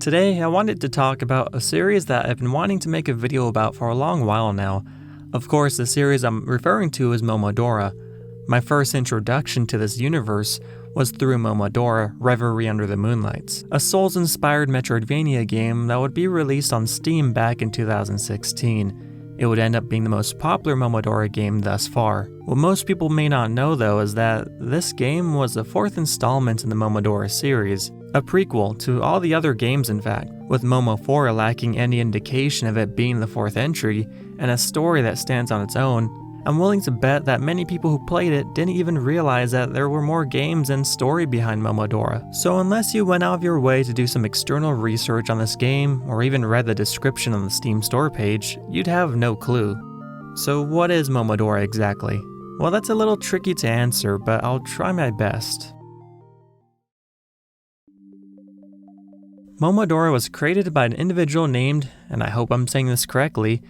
Today, I wanted to talk about a series that I've been wanting to make a video about for a long while now. Of course, the series I'm referring to is Momodora. My first introduction to this universe was through Momodora, Reverie Under the Moonlights, a Souls-inspired Metroidvania game that would be released on Steam back in 2016. It would end up being the most popular Momodora game thus far. What most people may not know though is that this game was the fourth installment in the Momodora series, a prequel to all the other games in fact, with Momo 4 lacking any indication of it being the fourth entry and a story that stands on its own. I'm willing to bet that many people who played it didn't even realize that there were more games and story behind Momodora. So unless you went out of your way to do some external research on this game, or even read the description on the Steam store page, you'd have no clue. So what is Momodora exactly? Well, that's a little tricky to answer, but I'll try my best. Momodora was created by an individual named, and I hope I'm saying this correctly,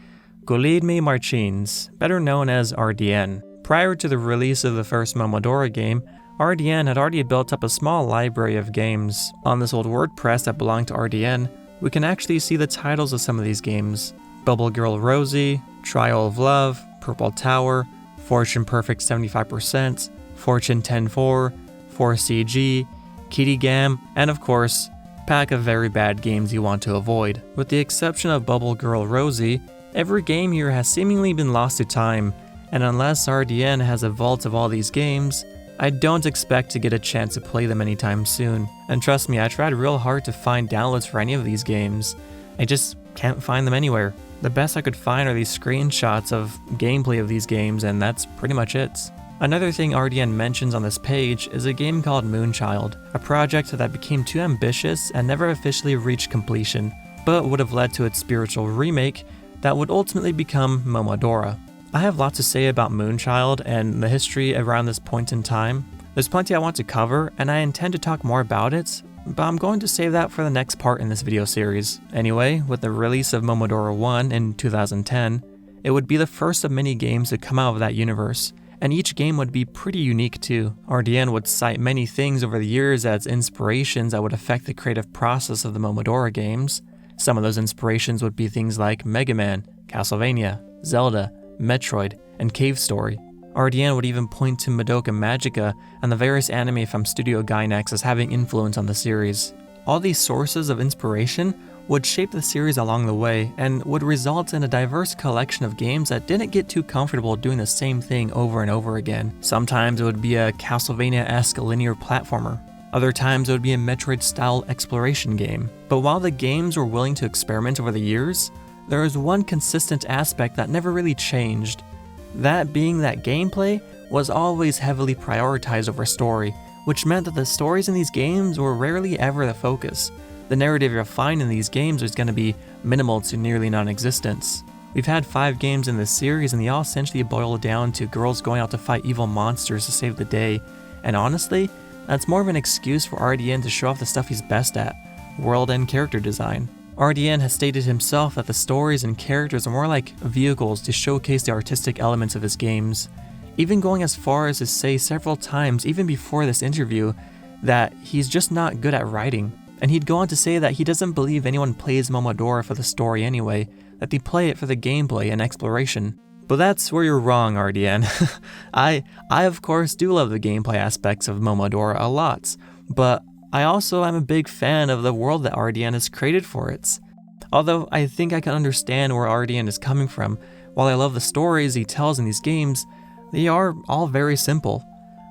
Guilherme Martins, better known as Rdein. Prior to the release of the first Momodora game, Rdein had already built up a small library of games. On this old WordPress that belonged to Rdein, we can actually see the titles of some of these games: Bubble Girl Rosie, Trial of Love, Purple Tower, Fortune Perfect 75%, Fortune 10-4, 4CG, Kitty Gam, and of course, pack of very bad games you want to avoid. With the exception of Bubble Girl Rosie, every game here has seemingly been lost to time, and unless Rdein has a vault of all these games, I don't expect to get a chance to play them anytime soon. And trust me, I tried real hard to find downloads for any of these games. I just can't find them anywhere. The best I could find are these screenshots of gameplay of these games, and that's pretty much it. Another thing Rdein mentions on this page is a game called Moonchild, a project that became too ambitious and never officially reached completion, but would have led to its spiritual remake that would ultimately become Momodora. I have lots to say about Moonchild and the history around this point in time. There's plenty I want to cover, and I intend to talk more about it, but I'm going to save that for the next part in this video series. Anyway, with the release of Momodora 1 in 2010, it would be the first of many games to come out of that universe, and each game would be pretty unique too. Rdein would cite many things over the years as inspirations that would affect the creative process of the Momodora games. Some of those inspirations would be things like Mega Man, Castlevania, Zelda, Metroid, and Cave Story. Rdein would even point to Madoka Magica and the various anime from Studio Gainax as having influence on the series. All these sources of inspiration would shape the series along the way and would result in a diverse collection of games that didn't get too comfortable doing the same thing over and over again. Sometimes it would be a Castlevania-esque linear platformer. Other times it would be a Metroid-style exploration game. But while the games were willing to experiment over the years, there was one consistent aspect that never really changed. That being that gameplay was always heavily prioritized over story, which meant that the stories in these games were rarely ever the focus. The narrative you'll find in these games is going to be minimal to nearly non-existence. We've had 5 games in this series and they all essentially boil down to girls going out to fight evil monsters to save the day, and honestly, that's more of an excuse for Rdein to show off the stuff he's best at, world and character design. Rdein has stated himself that the stories and characters are more like vehicles to showcase the artistic elements of his games, even going as far as to say several times, even before this interview, that he's just not good at writing. And he'd go on to say that he doesn't believe anyone plays Momodora for the story anyway, that they play it for the gameplay and exploration. But that's where you're wrong, Rdein. I of course do love the gameplay aspects of Momodora a lot, but I also am a big fan of the world that Rdein has created for it. Although I think I can understand where Rdein is coming from, while I love the stories he tells in these games, they are all very simple.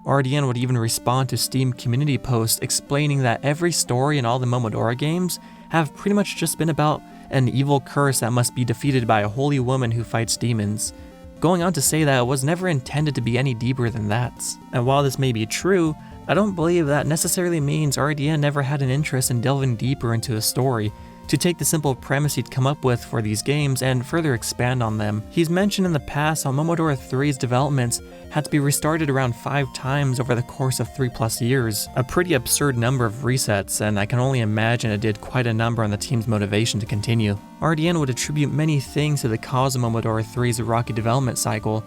Rdein would even respond to Steam community posts explaining that every story in all the Momodora games have pretty much just been about an evil curse that must be defeated by a holy woman who fights demons, going on to say that it was never intended to be any deeper than that. And while this may be true, I don't believe that necessarily means Rdein never had an interest in delving deeper into a story, to take the simple premise he'd come up with for these games and further expand on them. He's mentioned in the past how Momodora 3's development had to be restarted around 5 times over the course of 3+ years, a pretty absurd number of resets, and I can only imagine it did quite a number on the team's motivation to continue. Rdein would attribute many things to the cause of Momodora 3's rocky development cycle,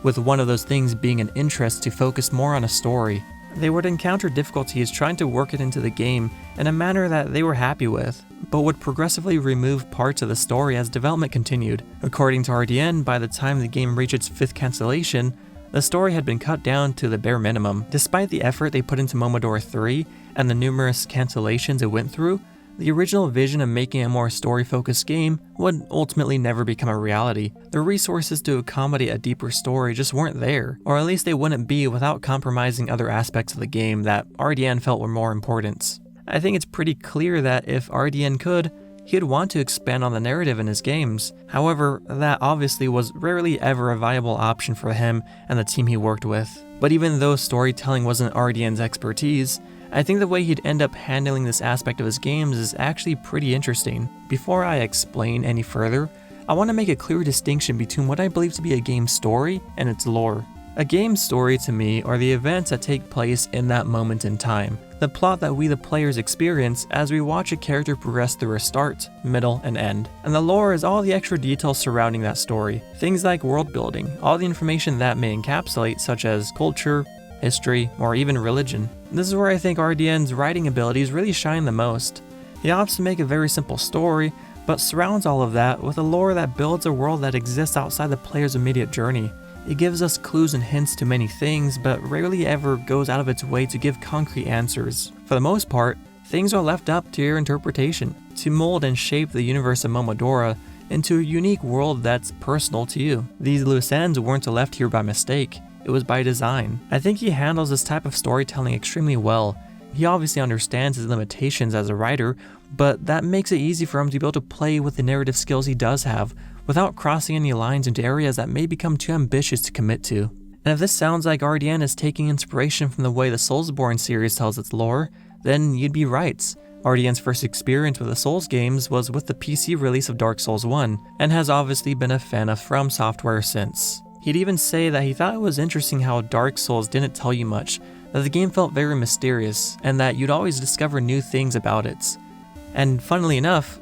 with one of those things being an interest to focus more on a story. They would encounter difficulties trying to work it into the game in a manner that they were happy with, but would progressively remove parts of the story as development continued. According to Rdein, by the time the game reached its 5th cancellation, the story had been cut down to the bare minimum. Despite the effort they put into Momodora 3 and the numerous cancellations it went through, the original vision of making a more story-focused game would ultimately never become a reality. The resources to accommodate a deeper story just weren't there, or at least they wouldn't be without compromising other aspects of the game that Rdein felt were more important. I think it's pretty clear that if Rdein could, he'd want to expand on the narrative in his games. However, that obviously was rarely ever a viable option for him and the team he worked with. But even though storytelling wasn't Rdein's expertise, I think the way he'd end up handling this aspect of his games is actually pretty interesting. Before I explain any further, I want to make a clear distinction between what I believe to be a game's story and its lore. A game's story to me are the events that take place in that moment in time, the plot that we the players experience as we watch a character progress through a start, middle, and end. And the lore is all the extra details surrounding that story, things like world building, all the information that may encapsulate such as culture, history, or even religion. This is where I think Rdein's writing abilities really shine the most. He opts to make a very simple story, but surrounds all of that with a lore that builds a world that exists outside the player's immediate journey. It gives us clues and hints to many things, but rarely ever goes out of its way to give concrete answers. For the most part, things are left up to your interpretation, to mold and shape the universe of Momodora into a unique world that's personal to you. These loose ends weren't left here by mistake. It was by design. I think he handles this type of storytelling extremely well. He obviously understands his limitations as a writer, but that makes it easy for him to be able to play with the narrative skills he does have, without crossing any lines into areas that may become too ambitious to commit to. And if this sounds like Rdein is taking inspiration from the way the Soulsborne series tells its lore, then you'd be right. Rdein's first experience with the Souls games was with the PC release of Dark Souls 1, and has obviously been a fan of From Software since. He'd even say that he thought it was interesting how Dark Souls didn't tell you much, that the game felt very mysterious, and that you'd always discover new things about it. And funnily enough,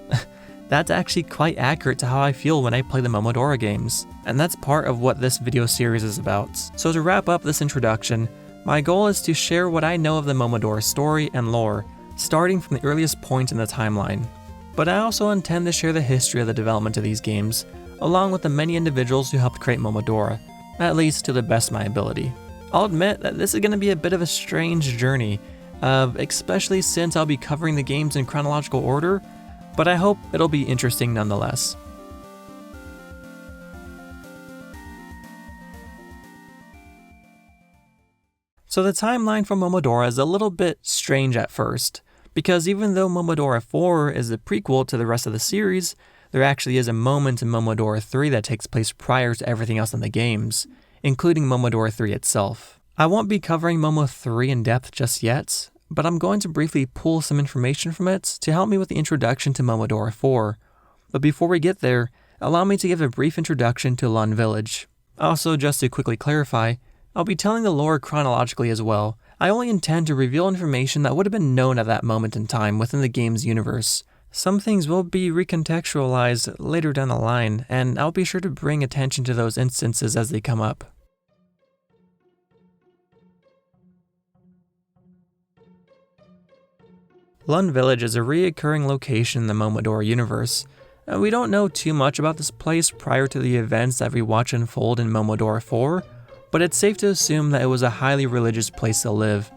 that's actually quite accurate to how I feel when I play the Momodora games. And that's part of what this video series is about. So to wrap up this introduction, my goal is to share what I know of the Momodora story and lore, starting from the earliest point in the timeline. But I also intend to share the history of the development of these games, along with the many individuals who helped create Momodora, at least to the best of my ability. I'll admit that this is going to be a bit of a strange journey, especially since I'll be covering the games in chronological order, but I hope it'll be interesting nonetheless. So the timeline for Momodora is a little bit strange at first, because even though Momodora 4 is the prequel to the rest of the series, there actually is a moment in Momodora 3 that takes place prior to everything else in the games, including Momodora 3 itself. I won't be covering Momo 3 in depth just yet, but I'm going to briefly pull some information from it to help me with the introduction to Momodora 4. But before we get there, allow me to give a brief introduction to Lund Village. Also, just to quickly clarify, I'll be telling the lore chronologically as well. I only intend to reveal information that would have been known at that moment in time within the game's universe. Some things will be recontextualized later down the line, and I'll be sure to bring attention to those instances as they come up. Lund Village is a reoccurring location in the Momodora universe. We don't know too much about this place prior to the events that we watch unfold in Momodora 4, but it's safe to assume that it was a highly religious place to live.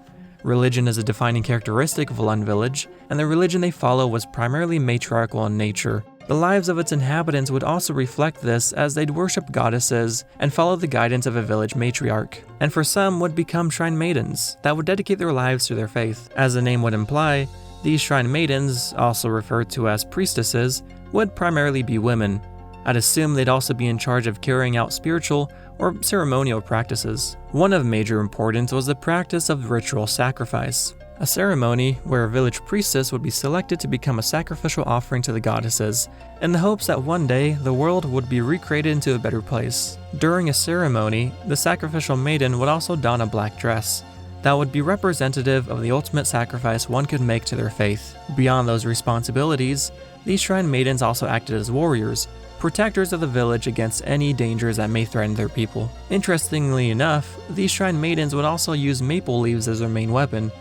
Religion is a defining characteristic of Lund Village, and the religion they follow was primarily matriarchal in nature. The lives of its inhabitants would also reflect this, as they'd worship goddesses and follow the guidance of a village matriarch, and for some would become shrine maidens that would dedicate their lives to their faith. As the name would imply, these shrine maidens, also referred to as priestesses, would primarily be women. I'd assume they'd also be in charge of carrying out spiritual or ceremonial practices. One of major importance was the practice of ritual sacrifice, a ceremony where a village priestess would be selected to become a sacrificial offering to the goddesses, in the hopes that one day the world would be recreated into a better place. During a ceremony, the sacrificial maiden would also don a black dress that would be representative of the ultimate sacrifice one could make to their faith. Beyond those responsibilities, these shrine maidens also acted as warriors, protectors of the village against any dangers that may threaten their people. Interestingly enough, these shrine maidens would also use maple leaves as their main weapon.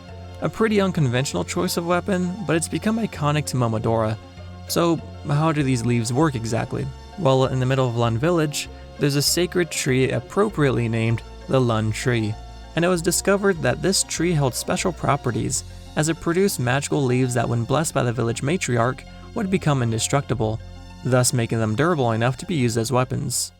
A pretty unconventional choice of weapon, but it's become iconic to Momodora, So how do these leaves work exactly? Well, in the middle of Lun Village, there's a sacred tree appropriately named the Lun Tree, and it was discovered that this tree held special properties as it produced magical leaves that when blessed by the village matriarch would become indestructible, thus making them durable enough to be used as weapons.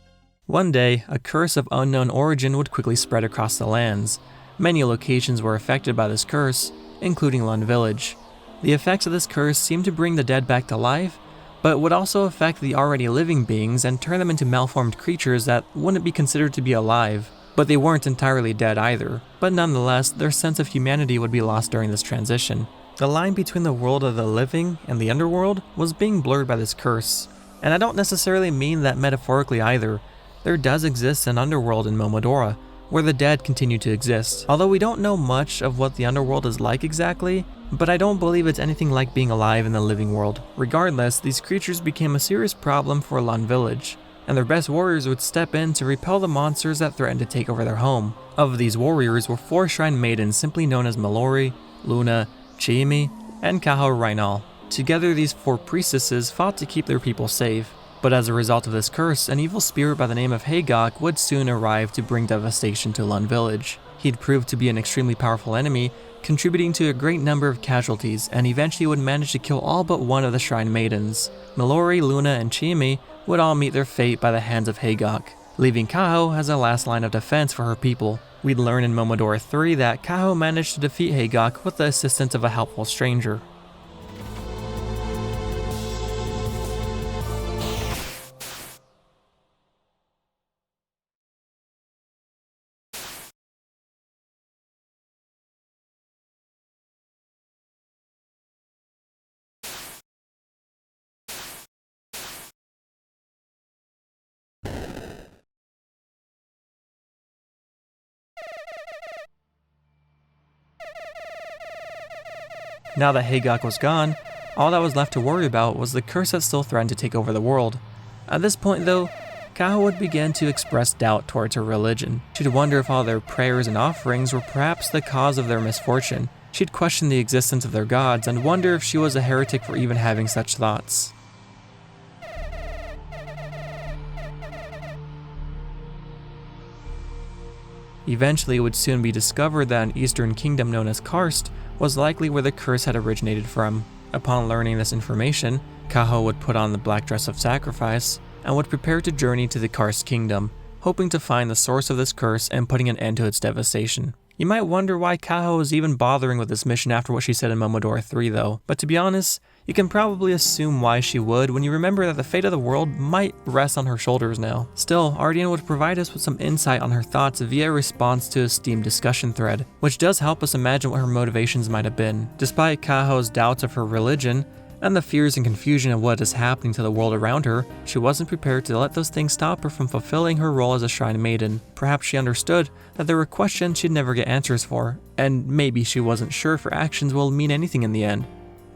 One day, a curse of unknown origin would quickly spread across the lands. Many locations were affected by this curse, including Lun Village. The effects of this curse seemed to bring the dead back to life, but would also affect the already living beings and turn them into malformed creatures that wouldn't be considered to be alive. But they weren't entirely dead either, but nonetheless, their sense of humanity would be lost during this transition. The line between the world of the living and the underworld was being blurred by this curse. And I don't necessarily mean that metaphorically either. There does exist an underworld in Momodora, where the dead continue to exist. Although we don't know much of what the underworld is like exactly, but I don't believe it's anything like being alive in the living world. Regardless, these creatures became a serious problem for Lun Village, and their best warriors would step in to repel the monsters that threatened to take over their home. Of these warriors were 4 shrine maidens simply known as Mallory, Luna, Chiimi, and Kaho Rdein. Together, these 4 priestesses fought to keep their people safe. But as a result of this curse, an evil spirit by the name of Hagok would soon arrive to bring devastation to Lun Village. He'd proved to be an extremely powerful enemy, contributing to a great number of casualties, and eventually would manage to kill all but one of the shrine maidens. Mallory, Luna, and Chiimi would all meet their fate by the hands of Hagok, leaving Kaho as a last line of defense for her people. We'd learn in Momodora 3 that Kaho managed to defeat Hagok with the assistance of a helpful stranger. Now that Hagok was gone, all that was left to worry about was the curse that still threatened to take over the world. At this point though, Kaho would begin to express doubt towards her religion. She'd wonder if all their prayers and offerings were perhaps the cause of their misfortune. She'd question the existence of their gods and wonder if she was a heretic for even having such thoughts. Eventually, it would soon be discovered that an eastern kingdom known as Karst was likely where the curse had originated from. Upon learning this information, Kaho would put on the black dress of sacrifice and would prepare to journey to the Karst kingdom, hoping to find the source of this curse and putting an end to its devastation. You might wonder why Kaho is even bothering with this mission after what she said in Momodora 3 though, but to be honest, you can probably assume why she would when you remember that the fate of the world might rest on her shoulders now. Still, Rdein would provide us with some insight on her thoughts via a response to a Steam discussion thread, which does help us imagine what her motivations might have been. Despite Kaho's doubts of her religion, and the fears and confusion of what is happening to the world around her, she wasn't prepared to let those things stop her from fulfilling her role as a shrine maiden. Perhaps she understood that there were questions she'd never get answers for, and maybe she wasn't sure if her actions will mean anything in the end.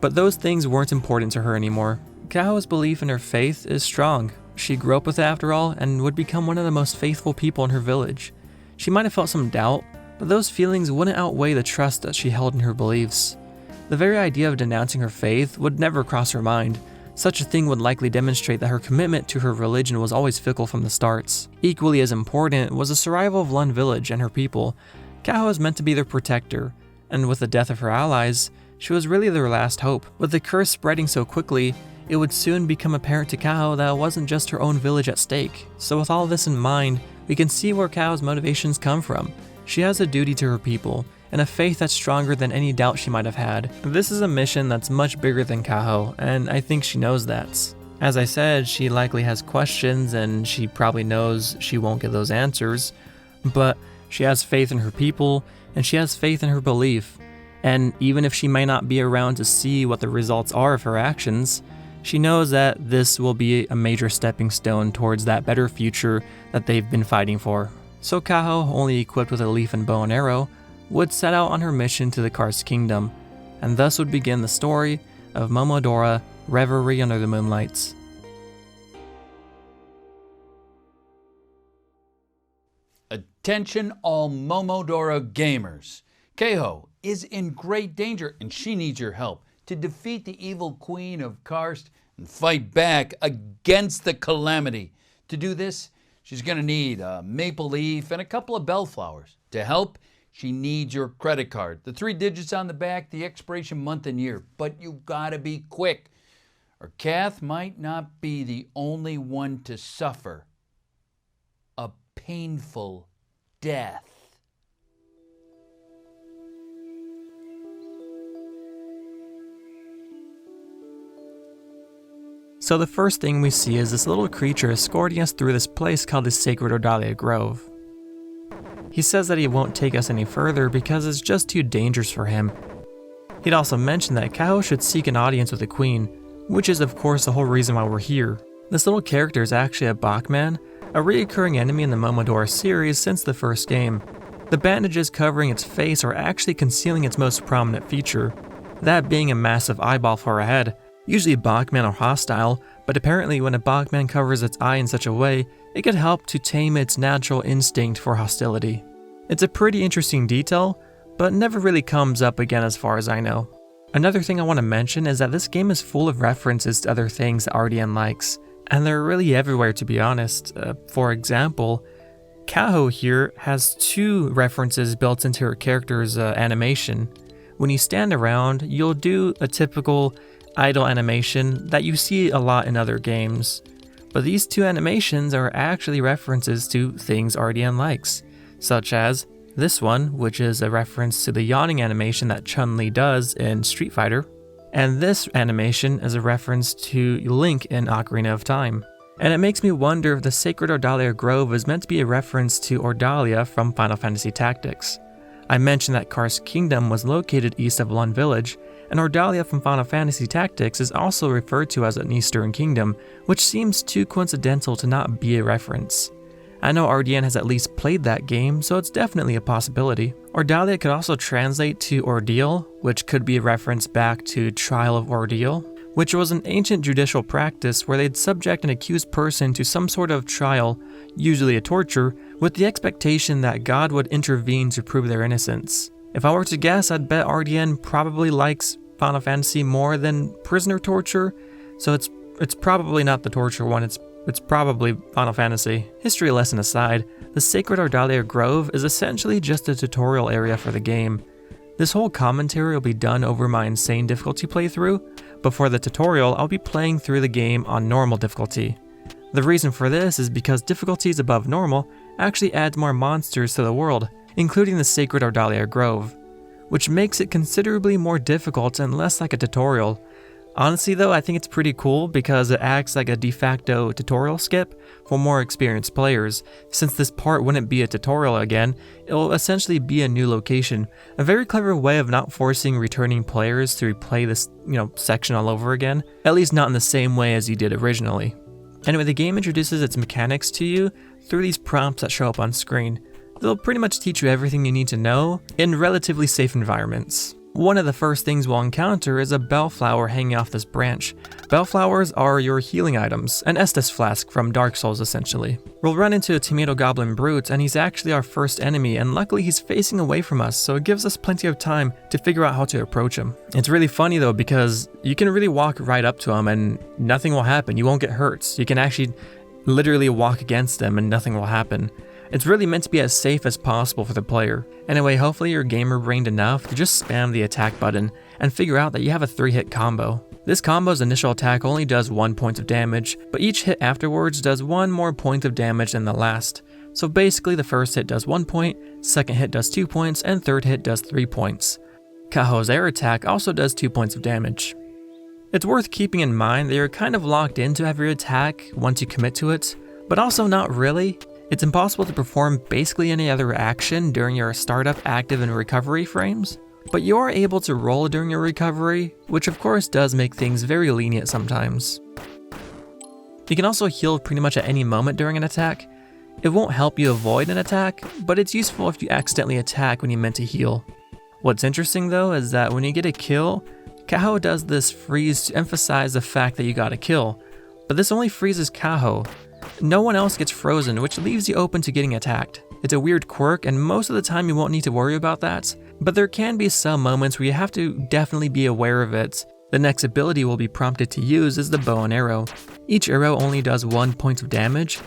But those things weren't important to her anymore. Kaho's belief in her faith is strong. She grew up with it after all, and would become one of the most faithful people in her village. She might have felt some doubt, but those feelings wouldn't outweigh the trust that she held in her beliefs. The very idea of denouncing her faith would never cross her mind. Such a thing would likely demonstrate that her commitment to her religion was always fickle from the starts. Equally as important was the survival of Lun Village and her people. Kaho was meant to be their protector, and with the death of her allies, she was really their last hope. With the curse spreading so quickly, it would soon become apparent to Kaho that it wasn't just her own village at stake. So with all this in mind, we can see where Kaho's motivations come from. She has a duty to her people, and a faith that's stronger than any doubt she might have had. This is a mission that's much bigger than Kaho, and I think she knows that. As I said, she likely has questions and she probably knows she won't get those answers, but she has faith in her people and she has faith in her belief. And even if she might not be around to see what the results are of her actions, she knows that this will be a major stepping stone towards that better future that they've been fighting for. So Kaho, only equipped with a leaf and bow and arrow, would set out on her mission to the Karst Kingdom, and thus would begin the story of Momodora, Reverie Under the Moonlights. Attention all Momodora gamers. Kaho is in great danger and she needs your help to defeat the evil queen of Karst and fight back against the calamity. To do this, she's going to need a maple leaf and a couple of bellflowers. To help, she needs your credit card. The 3 digits on the back, the expiration month and year. But you gotta be quick, or Kath might not be the only one to suffer a painful death. So the first thing we see is this little creature escorting us through this place called the Sacred Rdein Grove. He says that he won't take us any further because it's just too dangerous for him. He'd also mentioned that Kaho should seek an audience with the queen, which is of course the whole reason why we're here. This little character is actually a Bachman, a recurring enemy in the Momodora series since the first game. The bandages covering its face are actually concealing its most prominent feature, that being a massive eyeball for a head. Usually Bachman are hostile, but apparently when a Bachman covers its eye in such a way, it could help to tame its natural instinct for hostility. It's a pretty interesting detail, but never really comes up again as far as I know. Another thing I want to mention is that this game is full of references to other things that Rdein likes, and they're really everywhere to be honest. For example, Kaho here has 2 references built into her character's animation. When you stand around, you'll do a typical idle animation that you see a lot in other games. But these 2 animations are actually references to things Rdein likes, such as this one, which is a reference to the yawning animation that Chun-Li does in Street Fighter, and this animation is a reference to Link in Ocarina of Time. And it makes me wonder if the Sacred Rdein Grove is meant to be a reference to Ordalia from Final Fantasy Tactics. I mentioned that Karst Kingdom was located east of Lund Village, and Ordalia from Final Fantasy Tactics is also referred to as an Eastern Kingdom, which seems too coincidental to not be a reference. I know Rdein has at least played that game, so it's definitely a possibility. Ordalia could also translate to ordeal, which could be a reference back to Trial of Ordeal, which was an ancient judicial practice where they'd subject an accused person to some sort of trial, usually a torture, with the expectation that God would intervene to prove their innocence. If I were to guess, I'd bet Rdein probably likes Final Fantasy more than prisoner torture, so it's probably not the torture one, it's probably Final Fantasy. History lesson aside, the Sacred Rdein Grove is essentially just a tutorial area for the game. This whole commentary will be done over my insane difficulty playthrough, but for the tutorial I'll be playing through the game on normal difficulty. The reason for this is because difficulties above normal actually adds more monsters to the world, including the Sacred Rdein Grove, which makes it considerably more difficult and less like a tutorial. Honestly though, I think it's pretty cool because it acts like a de facto tutorial skip for more experienced players. Since this part wouldn't be a tutorial again, it'll essentially be a new location. A very clever way of not forcing returning players to replay this, section all over again, at least not in the same way as you did originally. Anyway, the game introduces its mechanics to you through these prompts that show up on screen. They'll pretty much teach you everything you need to know in relatively safe environments. One of the first things we'll encounter is a bellflower hanging off this branch. Bellflowers are your healing items, an Estus flask from Dark Souls essentially. We'll run into a tomato goblin brute and he's actually our first enemy, and luckily he's facing away from us, so it gives us plenty of time to figure out how to approach him. It's really funny though because you can really walk right up to him and nothing will happen, you won't get hurt. You can actually literally walk against him and nothing will happen. It's really meant to be as safe as possible for the player. Anyway, hopefully you're gamer-brained enough to just spam the attack button and figure out that you have a 3-hit combo. This combo's initial attack only does 1 point of damage, but each hit afterwards does 1 more point of damage than the last. So basically the first hit does 1 point, second hit does 2 points, and third hit does 3 points. Kaho's air attack also does 2 points of damage. It's worth keeping in mind that you're kind of locked into every attack once you commit to it, but also not really. It's impossible to perform basically any other action during your startup, active, and recovery frames, but you are able to roll during your recovery, which of course does make things very lenient sometimes. You can also heal pretty much at any moment during an attack. It won't help you avoid an attack, but it's useful if you accidentally attack when you meant to heal. What's interesting though is that when you get a kill, Kaho does this freeze to emphasize the fact that you got a kill, but this only freezes Kaho. No one else gets frozen, which leaves you open to getting attacked. It's a weird quirk, and most of the time you won't need to worry about that, but there can be some moments where you have to definitely be aware of it The next ability we'll be prompted to use is the bow and arrow. Each arrow only does 1 point of damage,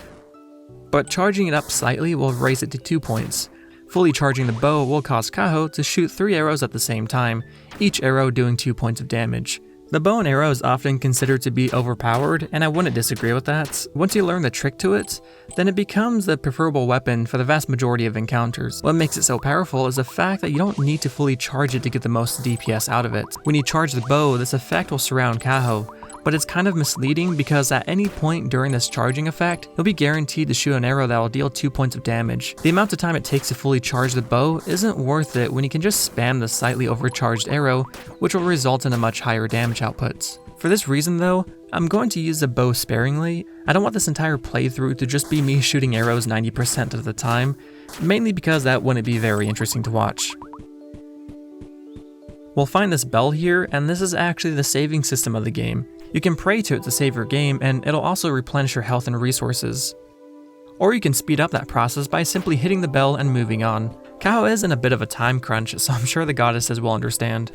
but charging it up slightly will raise it to 2 points. Fully charging the bow will cause Kaho to shoot 3 arrows at the same time, each arrow doing 2 points of damage. The bow and arrow is often considered to be overpowered, and I wouldn't disagree with that. Once you learn the trick to it, then it becomes the preferable weapon for the vast majority of encounters. What makes it so powerful is the fact that you don't need to fully charge it to get the most DPS out of it. When you charge the bow, this effect will surround Kaho, but it's kind of misleading because at any point during this charging effect, you'll be guaranteed to shoot an arrow that will deal 2 points of damage. The amount of time it takes to fully charge the bow isn't worth it when you can just spam the slightly overcharged arrow, which will result in a much higher damage output. For this reason though, I'm going to use the bow sparingly. I don't want this entire playthrough to just be me shooting arrows 90% of the time, mainly because that wouldn't be very interesting to watch. We'll find this bell here, and this is actually the saving system of the game. You can pray to it to save your game, and it'll also replenish your health and resources. Or you can speed up that process by simply hitting the bell and moving on. Kaho is in a bit of a time crunch, so I'm sure the goddesses will understand.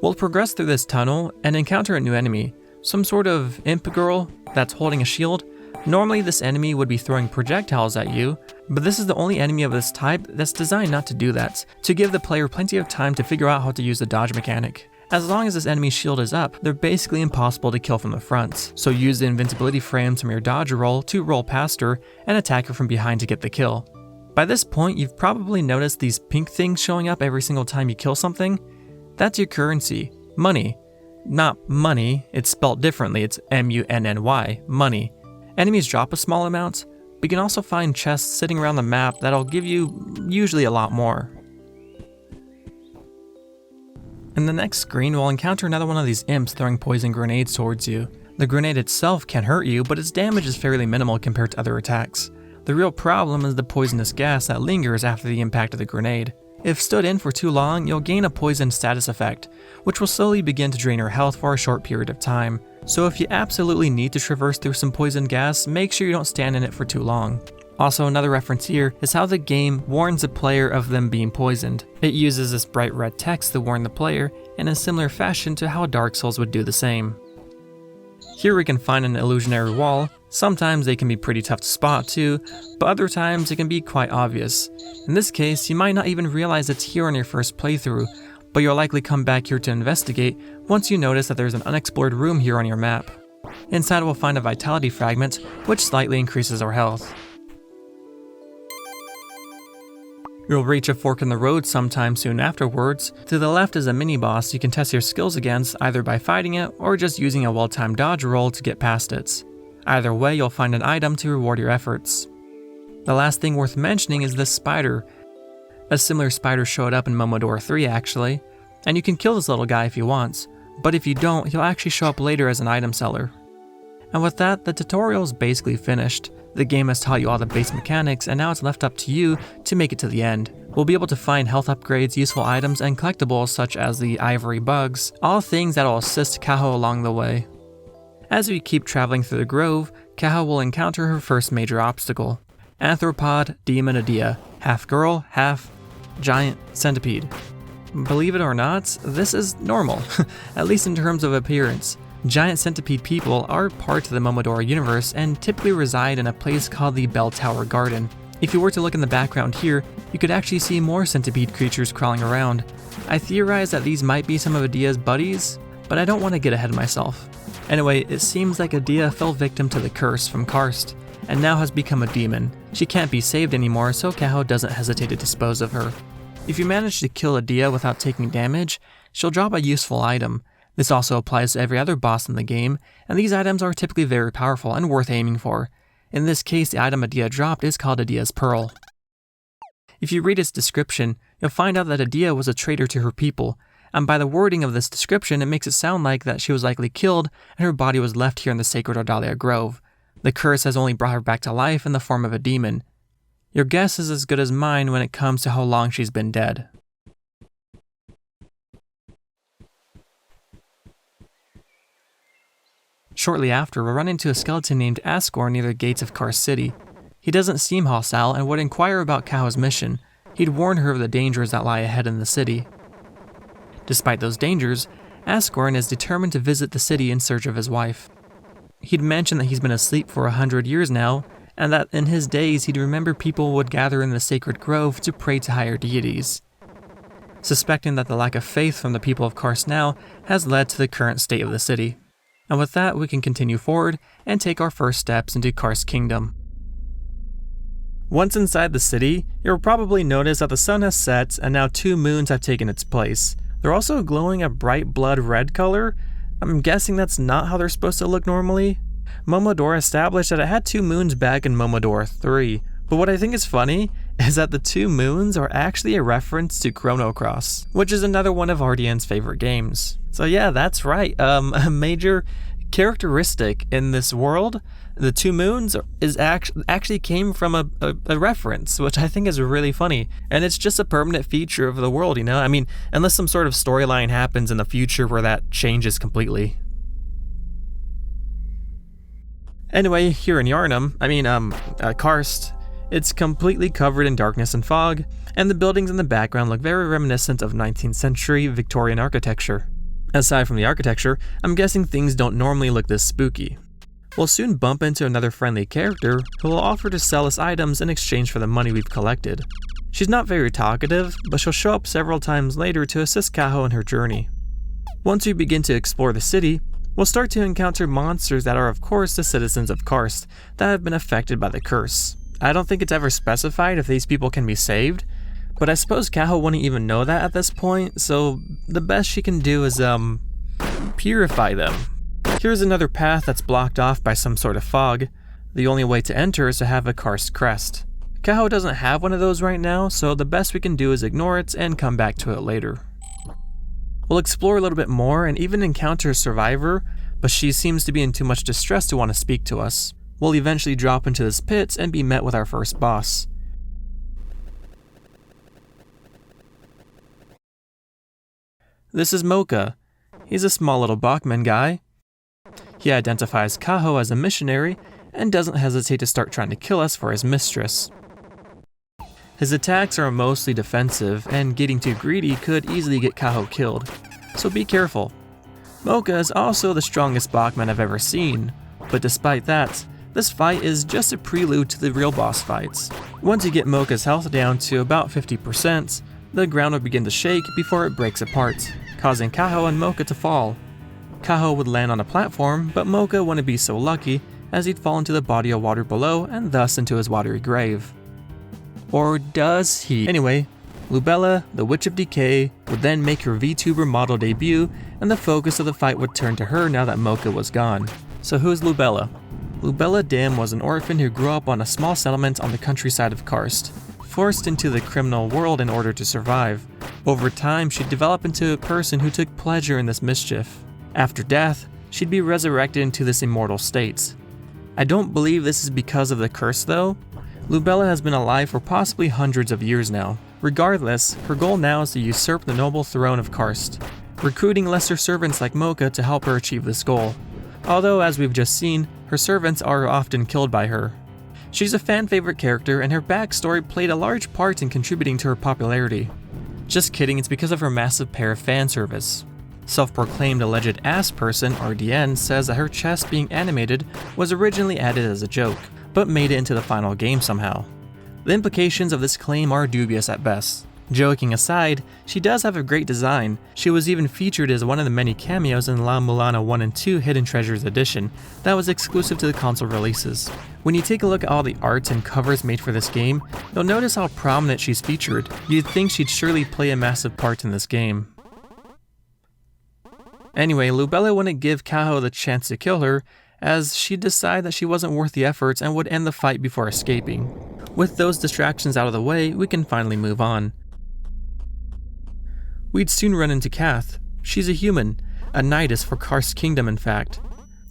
We'll progress through this tunnel and encounter a new enemy, some sort of imp girl that's holding a shield. Normally this enemy would be throwing projectiles at you, but this is the only enemy of this type that's designed not to do that, to give the player plenty of time to figure out how to use the dodge mechanic. As long as this enemy's shield is up, they're basically impossible to kill from the front, so use the invincibility frames from your dodge roll to roll past her and attack her from behind to get the kill. By this point, you've probably noticed these pink things showing up every single time you kill something. That's your currency, money. Not money, it's spelled differently, it's M-U-N-N-Y, money. Enemies drop a small amount, but you can also find chests sitting around the map that'll give you usually a lot more. In the next screen, we'll encounter another one of these imps throwing poison grenades towards you. The grenade itself can hurt you, but its damage is fairly minimal compared to other attacks. The real problem is the poisonous gas that lingers after the impact of the grenade. If stood in for too long, you'll gain a poison status effect, which will slowly begin to drain your health for a short period of time. So if you absolutely need to traverse through some poison gas, make sure you don't stand in it for too long. Also, another reference here is how the game warns the player of them being poisoned. It uses this bright red text to warn the player, in a similar fashion to how Dark Souls would do the same. Here we can find an illusionary wall. Sometimes they can be pretty tough to spot too, but other times it can be quite obvious. In this case, you might not even realize it's here on your first playthrough, but you'll likely come back here to investigate once you notice that there's an unexplored room here on your map. Inside we'll find a vitality fragment, which slightly increases our health. You'll reach a fork in the road sometime soon afterwards. To the left is a mini-boss you can test your skills against either by fighting it or just using a well-timed dodge roll to get past it. Either way, you'll find an item to reward your efforts. The last thing worth mentioning is this spider. A similar spider showed up in Momodora 3 actually, and you can kill this little guy if you want, but if you don't, he'll actually show up later as an item seller. And with that, the tutorial is basically finished. The game has taught you all the base mechanics, and now it's left up to you to make it to the end. We'll be able to find health upgrades, useful items, and collectibles such as the ivory bugs, all things that will assist Kaho along the way. As we keep traveling through the grove, Kaho will encounter her first major obstacle. Arthropod Demon Edea, half girl, half giant centipede. Believe it or not, this is normal, at least in terms of appearance. Giant centipede people are part of the Momodora universe and typically reside in a place called the Bell Tower Garden. If you were to look in the background here, you could actually see more centipede creatures crawling around. I theorize that these might be some of Edea's buddies, but I don't want to get ahead of myself. Anyway, it seems like Edea fell victim to the curse from Karst, and now has become a demon. She can't be saved anymore, so Kaho doesn't hesitate to dispose of her. If you manage to kill Edea without taking damage, she'll drop a useful item. This also applies to every other boss in the game, and these items are typically very powerful and worth aiming for. In this case, the item Edea dropped is called Edea's Pearl. If you read its description, you'll find out that Edea was a traitor to her people, and by the wording of this description, it makes it sound like that she was likely killed and her body was left here in the sacred Ordalia Grove. The curse has only brought her back to life in the form of a demon. Your guess is as good as mine when it comes to how long she's been dead. Shortly after, we'll run into a skeleton named Asgore near the gates of Karst City. He doesn't seem hostile and would inquire about Kaho's mission. He'd warn her of the dangers that lie ahead in the city. Despite those dangers, Asgorn is determined to visit the city in search of his wife. He'd mentioned that he's been asleep for 100 years now, and that in his days he'd remember people would gather in the sacred grove to pray to higher deities. Suspecting that the lack of faith from the people of Karst now has led to the current state of the city. And with that, we can continue forward and take our first steps into Karst Kingdom. Once inside the city, you'll probably notice that the sun has set and now 2 moons have taken its place. They're also glowing a bright blood red color. I'm guessing that's not how they're supposed to look normally. Momodora established that it had 2 moons back in Momodora 3, but what I think is funny is that the 2 moons are actually a reference to Chrono Cross, which is another one of Rdein's favorite games. So yeah, that's right, a major characteristic in this world, the 2 moons is actually came from a reference, which I think is really funny, and it's just a permanent feature of the world, you know? I mean, unless some sort of storyline happens in the future where that changes completely. Anyway, here in Karst, it's completely covered in darkness and fog, and the buildings in the background look very reminiscent of 19th century Victorian architecture. Aside from the architecture, I'm guessing things don't normally look this spooky. We'll soon bump into another friendly character who will offer to sell us items in exchange for the money we've collected. She's not very talkative, but she'll show up several times later to assist Kaho in her journey. Once we begin to explore the city, we'll start to encounter monsters that are of course the citizens of Karst that have been affected by the curse. I don't think it's ever specified if these people can be saved, but I suppose Kaho wouldn't even know that at this point, so the best she can do is, purify them. Here's another path that's blocked off by some sort of fog. The only way to enter is to have a Karst crest. Kaho doesn't have one of those right now, so the best we can do is ignore it and come back to it later. We'll explore a little bit more and even encounter a survivor, but she seems to be in too much distress to want to speak to us. We'll eventually drop into this pit and be met with our first boss. This is Mocha. He's a small little Bachman guy. He identifies Kaho as a missionary and doesn't hesitate to start trying to kill us for his mistress. His attacks are mostly defensive, and getting too greedy could easily get Kaho killed, so be careful. Mocha is also the strongest Bachman I've ever seen, but despite that, this fight is just a prelude to the real boss fights. Once you get Mocha's health down to about 50%, the ground will begin to shake before it breaks apart, causing Kaho and Mocha to fall. Kaho would land on a platform, but Mocha wouldn't be so lucky as he'd fall into the body of water below and thus into his watery grave. Or does he? Anyway, Lubella, the Witch of Decay, would then make her VTuber model debut, and the focus of the fight would turn to her now that Mocha was gone. So who's Lubella? Lubella Dim was an orphan who grew up on a small settlement on the countryside of Karst, forced into the criminal world in order to survive. Over time, she'd develop into a person who took pleasure in this mischief. After death, she'd be resurrected into this immortal state. I don't believe this is because of the curse though. Lubella has been alive for possibly hundreds of years now. Regardless, her goal now is to usurp the noble throne of Karst, recruiting lesser servants like Mocha to help her achieve this goal. Although, as we've just seen, her servants are often killed by her. She's a fan favorite character, and her backstory played a large part in contributing to her popularity. Just kidding, it's because of her massive pair of fan service. Self-proclaimed alleged ass person Rdein says that her chest being animated was originally added as a joke, but made it into the final game somehow. The implications of this claim are dubious at best. Joking aside, she does have a great design. She was even featured as one of the many cameos in La Mulana 1 and 2 Hidden Treasures edition that was exclusive to the console releases. When you take a look at all the art and covers made for this game, you'll notice how prominent she's featured. You'd think she'd surely play a massive part in this game. Anyway, Lubella wouldn't give Kaho the chance to kill her, as she'd decide that she wasn't worth the efforts and would end the fight before escaping. With those distractions out of the way, we can finally move on. We'd soon run into Kath. She's a human, a Nidus for Karst Kingdom in fact,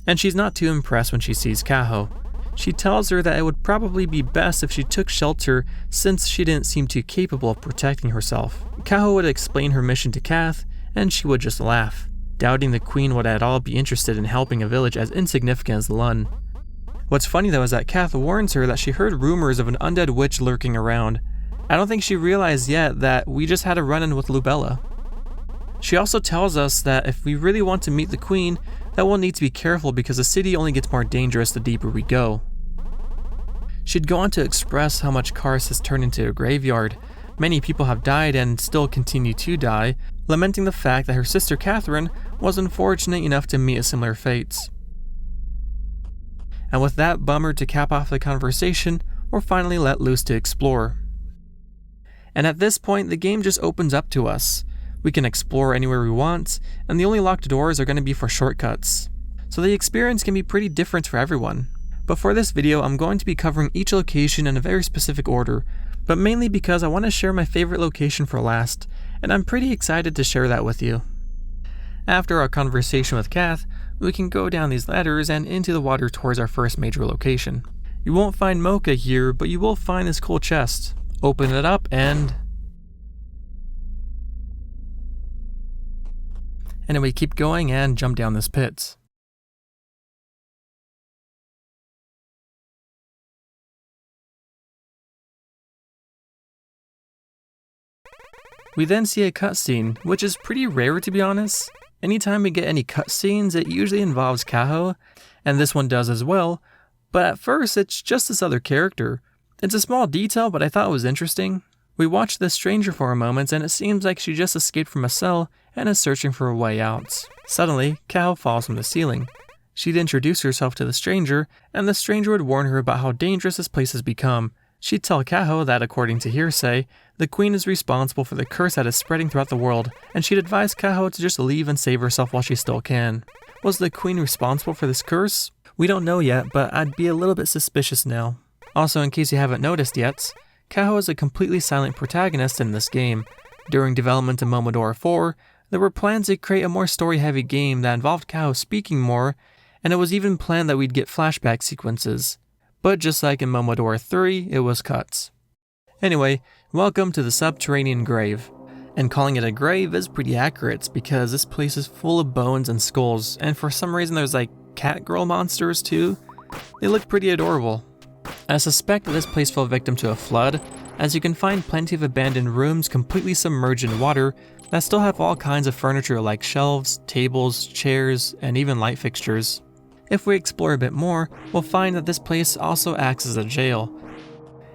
and she's not too impressed when she sees Kaho. She tells her that it would probably be best if she took shelter since she didn't seem too capable of protecting herself. Kaho would explain her mission to Kath, and she would just laugh, doubting the queen would at all be interested in helping a village as insignificant as Lun. What's funny though is that Kath warns her that she heard rumors of an undead witch lurking around. I don't think she realized yet that we just had a run-in with Lubella. She also tells us that if we really want to meet the queen, that we'll need to be careful because the city only gets more dangerous the deeper we go. She'd go on to express how much Kars has turned into a graveyard. Many people have died and still continue to die, lamenting the fact that her sister Catherine was unfortunate enough to meet a similar fate. And with that bummer to cap off the conversation, we're finally let loose to explore. And at this point, the game just opens up to us. We can explore anywhere we want, and the only locked doors are going to be for shortcuts. So the experience can be pretty different for everyone. But for this video, I'm going to be covering each location in a very specific order, but mainly because I want to share my favorite location for last, and I'm pretty excited to share that with you. After our conversation with Kath, we can go down these ladders and into the water towards our first major location. You won't find Mocha here, but you will find this cool chest. Open it up and then we keep going and jump down this pit. We then see a cutscene, which is pretty rare to be honest. Anytime we get any cutscenes, it usually involves Kaho, and this one does as well, but at first it's just this other character. It's a small detail, but I thought it was interesting. We watch this stranger for a moment, and it seems like she just escaped from a cell and is searching for a way out. Suddenly, Kaho falls from the ceiling. She'd introduce herself to the stranger, and the stranger would warn her about how dangerous this place has become. She'd tell Kaho that, according to hearsay, the queen is responsible for the curse that is spreading throughout the world, and she'd advise Kaho to just leave and save herself while she still can. Was the queen responsible for this curse? We don't know yet, but I'd be a little bit suspicious now. Also, in case you haven't noticed yet, Kaho is a completely silent protagonist in this game. During development of Momodora 4, there were plans to create a more story-heavy game that involved Kaho speaking more, and it was even planned that we'd get flashback sequences. But just like in Momodora 3, it was cut. Anyway, welcome to the subterranean grave. And calling it a grave is pretty accurate because this place is full of bones and skulls, and for some reason there's like cat girl monsters too. They look pretty adorable. I suspect that this place fell victim to a flood, as you can find plenty of abandoned rooms completely submerged in water that still have all kinds of furniture like shelves, tables, chairs, and even light fixtures. If we explore a bit more, we'll find that this place also acts as a jail.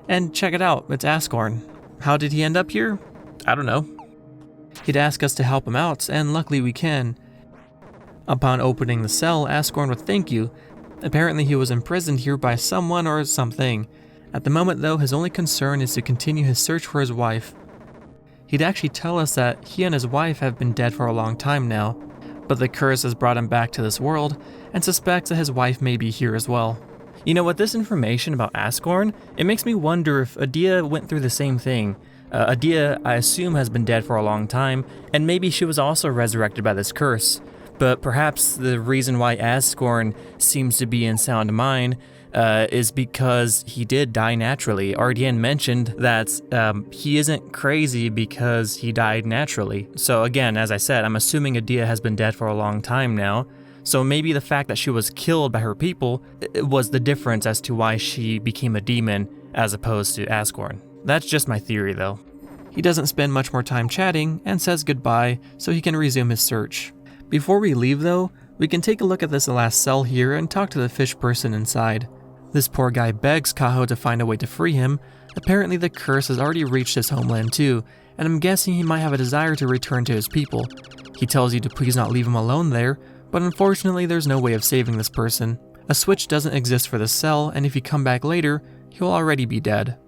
And check it out, it's Asgorn. How did he end up here? I don't know. He'd ask us to help him out, and luckily we can. Upon opening the cell, Asgorn would thank you. Apparently he was imprisoned here by someone or something. At the moment though, his only concern is to continue his search for his wife. He'd actually tell us that he and his wife have been dead for a long time now, but the curse has brought him back to this world, and suspects that his wife may be here as well. You know, with this information about Asgorn, it makes me wonder if Adia went through the same thing. Adia, I assume, has been dead for a long time, and maybe she was also resurrected by this curse. But perhaps the reason why Asgorn seems to be in sound mind is because he did die naturally. Rdein mentioned that he isn't crazy because he died naturally. So again, as I said, I'm assuming Adia has been dead for a long time now. So maybe the fact that she was killed by her people was the difference as to why she became a demon as opposed to Asgorn. That's just my theory though. He doesn't spend much more time chatting and says goodbye so he can resume his search. Before we leave though, we can take a look at this last cell here and talk to the fish person inside. This poor guy begs Kaho to find a way to free him. Apparently the curse has already reached his homeland too, and I'm guessing he might have a desire to return to his people. He tells you to please not leave him alone there, but unfortunately there's no way of saving this person. A switch doesn't exist for the cell, and if you come back later, he'll already be dead.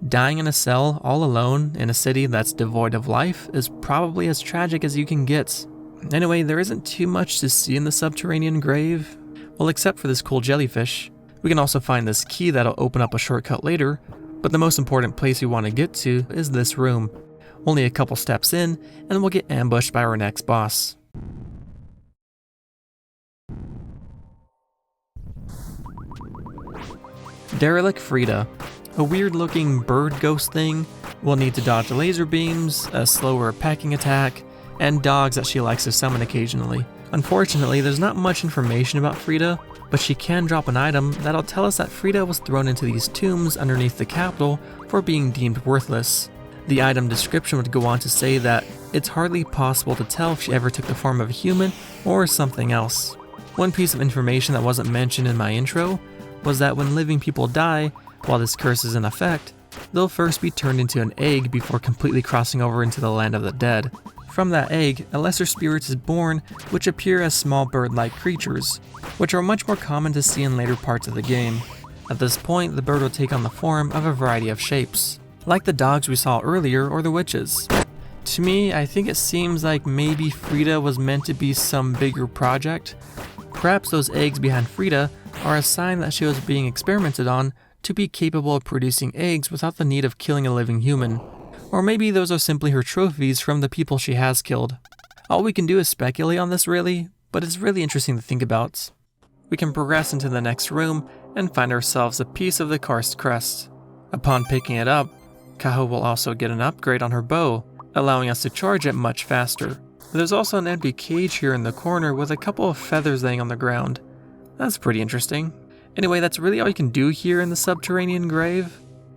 Dying in a cell, all alone, in a city that's devoid of life, is probably as tragic as you can get. Anyway, there isn't too much to see in the subterranean grave. Well, except for this cool jellyfish. We can also find this key that'll open up a shortcut later, but the most important place we want to get to is this room. Only a couple steps in, and we'll get ambushed by our next boss. Derelict Frida, a weird-looking bird ghost thing, will need to dodge laser beams, a slower pecking attack, and dogs that she likes to summon occasionally. Unfortunately, there's not much information about Frida, but she can drop an item that'll tell us that Frida was thrown into these tombs underneath the capital for being deemed worthless. The item description would go on to say that it's hardly possible to tell if she ever took the form of a human or something else. One piece of information that wasn't mentioned in my intro was that when living people die, while this curse is in effect, they'll first be turned into an egg before completely crossing over into the land of the dead. From that egg, a lesser spirit is born, which appear as small bird-like creatures, which are much more common to see in later parts of the game. At this point, the bird will take on the form of a variety of shapes, like the dogs we saw earlier or the witches. To me, I think it seems like maybe Frida was meant to be some bigger project. Perhaps those eggs behind Frida are a sign that she was being experimented on to be capable of producing eggs without the need of killing a living human. Or maybe those are simply her trophies from the people she has killed. All we can do is speculate on this really, but it's really interesting to think about. We can progress into the next room and find ourselves a piece of the karst crest. Upon picking it up, Kaho will also get an upgrade on her bow, allowing us to charge it much faster. There's also an empty cage here in the corner with a couple of feathers laying on the ground. That's pretty interesting. Anyway, that's really all you can do here in the subterranean grave.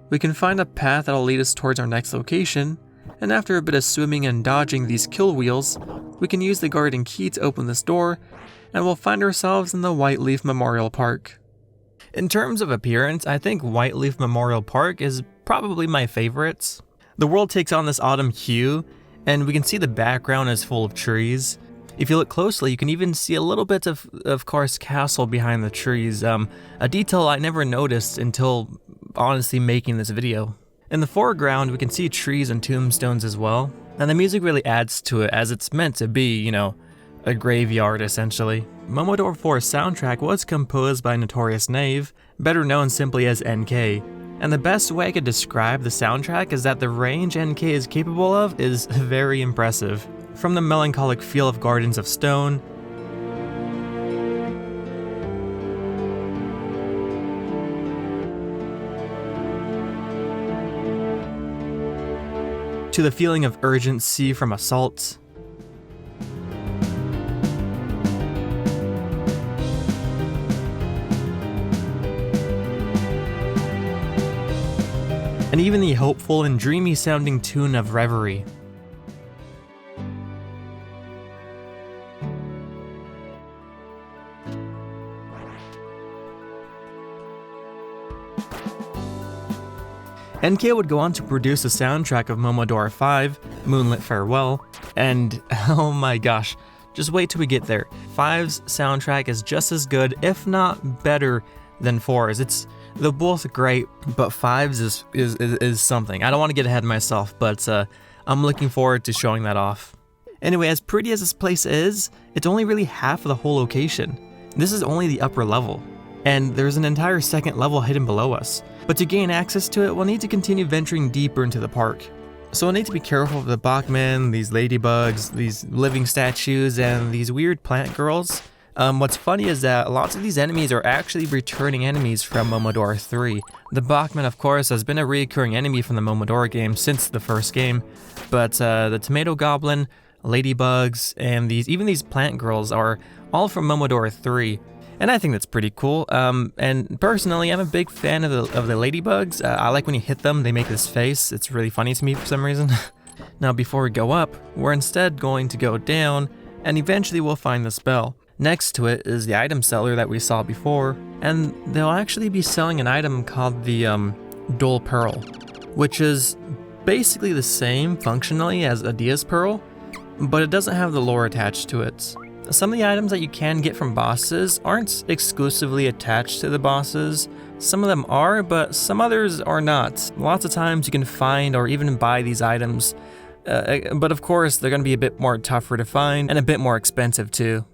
We can find a path that'll lead us towards our next location, and after a bit of swimming and dodging these kill wheels, we can use the garden key to open this door, and we'll find ourselves in the Whiteleaf Memorial Park. In terms of appearance, I think Whiteleaf Memorial Park is probably my favorite. The world takes on this autumn hue, and we can see the background is full of trees. If you look closely, you can even see a little bit of Karst Castle behind the trees, a detail I never noticed until honestly making this video. In the foreground, we can see trees and tombstones as well, and the music really adds to it as it's meant to be, a graveyard essentially. Momodora 4's soundtrack was composed by Notorious Knave, better known simply as NK. And the best way I could describe the soundtrack is that the range NK is capable of is very impressive. From the melancholic feel of Gardens of Stone, to the feeling of urgency from Assault, and even the hopeful and dreamy sounding tune of Reverie. NK would go on to produce the soundtrack of Momodora 5, Moonlit Farewell, and oh my gosh, just wait till we get there. 5's soundtrack is just as good, if not better, than 4's. They're both great, but 5's is something. I don't want to get ahead of myself, but I'm looking forward to showing that off. Anyway, as pretty as this place is, it's only really half of the whole location. This is only the upper level, and there's an entire second level hidden below us. But to gain access to it, we'll need to continue venturing deeper into the park. So we'll need to be careful of the Bachman, these ladybugs, these living statues, and these weird plant girls. What's funny is that lots of these enemies are actually returning enemies from Momodora 3. The Bachman, of course, has been a recurring enemy from the Momodora game since the first game, but the Tomato Goblin, ladybugs, and even these plant girls are all from Momodora 3. And I think that's pretty cool. And personally, I'm a big fan of the ladybugs. I like when you hit them, they make this face. It's really funny to me for some reason. Now, before we go up, we're instead going to go down, and eventually we'll find this bell. Next to it is the item seller that we saw before, and they'll actually be selling an item called the Dull Pearl, which is basically the same functionally as Adia's Pearl, but it doesn't have the lore attached to it. Some of the items that you can get from bosses aren't exclusively attached to the bosses. Some of them are, but some others are not. Lots of times you can find or even buy these items, but of course they're going to be a bit more tougher to find and a bit more expensive too.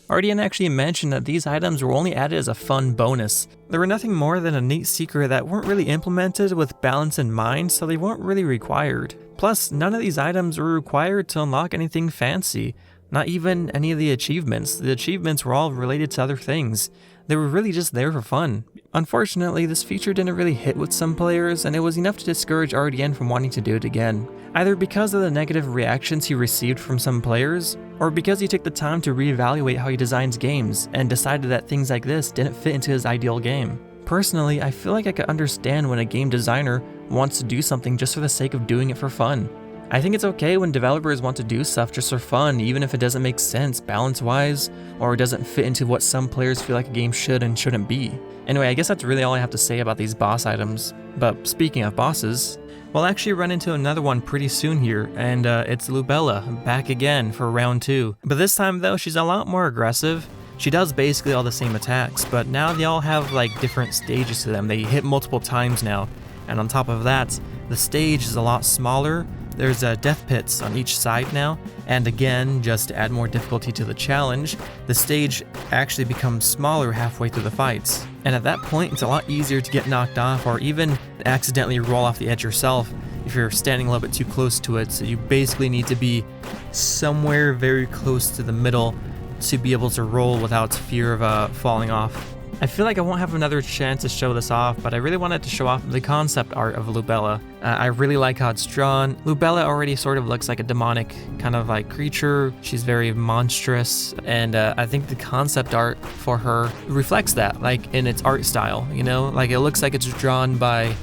Rdein actually mentioned that these items were only added as a fun bonus. They were nothing more than a neat secret that weren't really implemented with balance in mind, so they weren't really required. Plus, none of these items were required to unlock anything fancy. Not even any of the achievements. The achievements were all related to other things. They were really just there for fun. Unfortunately, this feature didn't really hit with some players, and it was enough to discourage Rdein from wanting to do it again. Either because of the negative reactions he received from some players, or because he took the time to reevaluate how he designs games and decided that things like this didn't fit into his ideal game. Personally, I feel like I could understand when a game designer wants to do something just for the sake of doing it for fun. I think it's okay when developers want to do stuff just for fun, even if it doesn't make sense balance-wise, or it doesn't fit into what some players feel like a game should and shouldn't be. Anyway, I guess that's really all I have to say about these boss items. But speaking of bosses, we'll actually run into another one pretty soon here, and it's Lubella, back again for round 2. But this time though, she's a lot more aggressive. She does basically all the same attacks, but now they all have like different stages to them. They hit multiple times now, and on top of that, the stage is a lot smaller. There's death pits on each side now, and again, just to add more difficulty to the challenge, the stage actually becomes smaller halfway through the fights. And at that point, it's a lot easier to get knocked off or even accidentally roll off the edge yourself if you're standing a little bit too close to it. So you basically need to be somewhere very close to the middle to be able to roll without fear of falling off. I feel like I won't have another chance to show this off, but I really wanted to show off the concept art of Lubella. I really like how it's drawn. Lubella already sort of looks like a demonic kind of like creature. She's very monstrous, and I think the concept art for her reflects that, like in its art style, you know? Like it looks like it's drawn by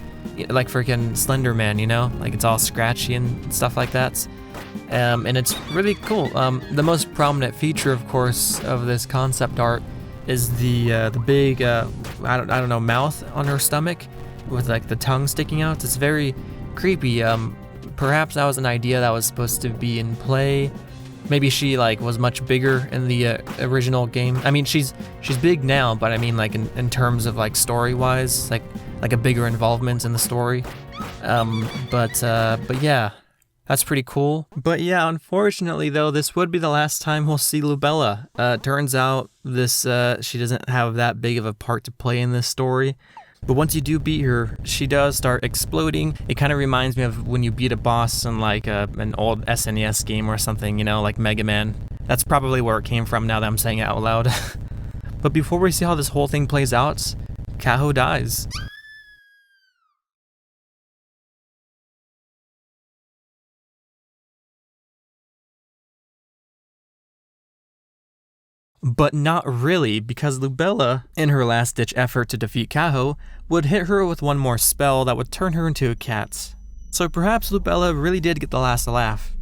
like freaking Slender Man, you know? Like it's all scratchy and stuff like that. And it's really cool. The most prominent feature, of course, of this concept art is the big I don't know, mouth on her stomach with like the tongue sticking out. It's very creepy. Perhaps that was an idea that was supposed to be in play. Maybe she like was much bigger in the original game. I mean, she's big now, but I mean like in terms of like story wise, like a bigger involvement in the story. But yeah. That's pretty cool. But yeah, unfortunately though, this would be the last time we'll see Lubella. Turns out this she doesn't have that big of a part to play in this story. But once you do beat her, she does start exploding. It kind of reminds me of when you beat a boss in like an old SNES game or something, you know, like Mega Man. That's probably where it came from now that I'm saying it out loud. But before we see how this whole thing plays out, Kaho dies. But not really, because Lubella, in her last-ditch effort to defeat Kaho, would hit her with one more spell that would turn her into a cat. So perhaps Lubella really did get the last laugh.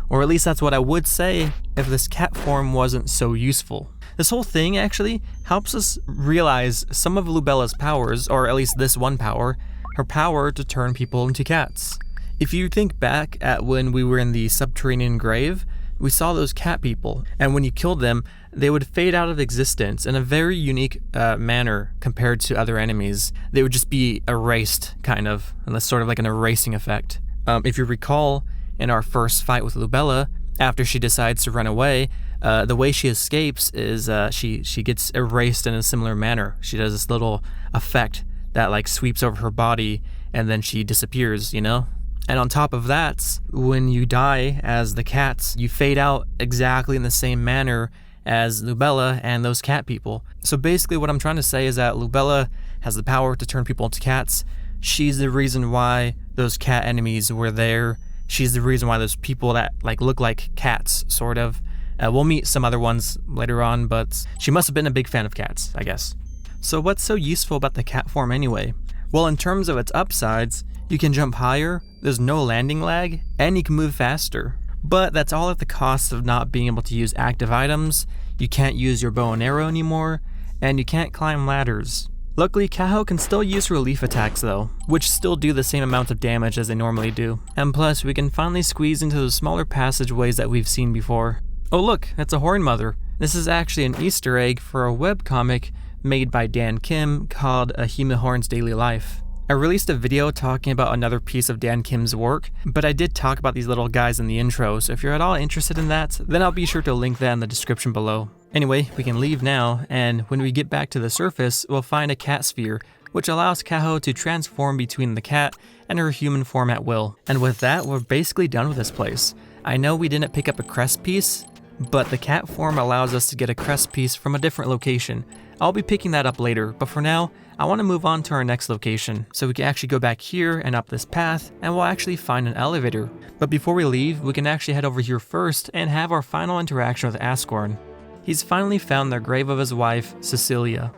Or at least that's what I would say if this cat form wasn't so useful. This whole thing actually helps us realize some of Lubella's powers, or at least this one power, her power to turn people into cats. If you think back at when we were in the subterranean grave, we saw those cat people, and when you killed them, they would fade out of existence in a very unique manner compared to other enemies. They would just be erased, kind of, and that's sort of like an erasing effect. If you recall, in our first fight with Lubella, after she decides to run away, the way she escapes is she gets erased in a similar manner. She does this little effect that like sweeps over her body, and then she disappears, you know? And on top of that, when you die as the cats, you fade out exactly in the same manner as Lubella and those cat people. So basically what I'm trying to say is that Lubella has the power to turn people into cats. She's the reason why those cat enemies were there. She's the reason why those people that like look like cats, sort of. We'll meet some other ones later on, but she must have been a big fan of cats, I guess. So what's so useful about the cat form anyway? Well, in terms of its upsides, you can jump higher, there's no landing lag, and you can move faster. But that's all at the cost of not being able to use active items, you can't use your bow and arrow anymore, and you can't climb ladders. Luckily, Kaho can still use relief attacks though, which still do the same amount of damage as they normally do. And plus, we can finally squeeze into those smaller passageways that we've seen before. Oh look, it's a Horn Mother. This is actually an Easter egg for a webcomic made by Dan Kim called A Humihorn's Daily Life. I released a video talking about another piece of Dan Kim's work, but I did talk about these little guys in the intro, so if you're at all interested in that, then I'll be sure to link that in the description below. Anyway, we can leave now, and when we get back to the surface, we'll find a cat sphere, which allows Kaho to transform between the cat and her human form at will. And with that, we're basically done with this place. I know we didn't pick up a crest piece, but the cat form allows us to get a crest piece from a different location. I'll be picking that up later, but for now, I want to move on to our next location, so we can actually go back here and up this path, and we'll actually find an elevator. But before we leave, we can actually head over here first and have our final interaction with Asgorn. He's finally found the grave of his wife, Cecilia.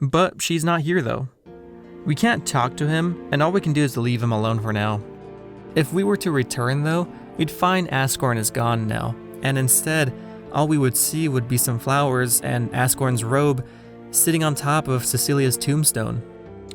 But she's not here though. We can't talk to him, and all we can do is to leave him alone for now. If we were to return though, we'd find Asgorn is gone now, and instead, all we would see would be some flowers and Asgorn's robe sitting on top of Cecilia's tombstone.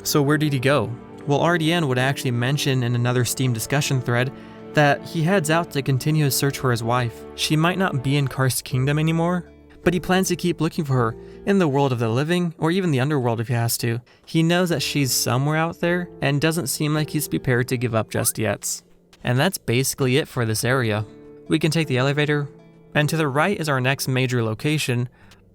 So where did he go? Well, Rdein would actually mention in another Steam discussion thread that he heads out to continue his search for his wife. She might not be in Karst Kingdom anymore, but he plans to keep looking for her in the world of the living, or even the underworld if he has to. He knows that she's somewhere out there, and doesn't seem like he's prepared to give up just yet. And that's basically it for this area. We can take the elevator, and to the right is our next major location,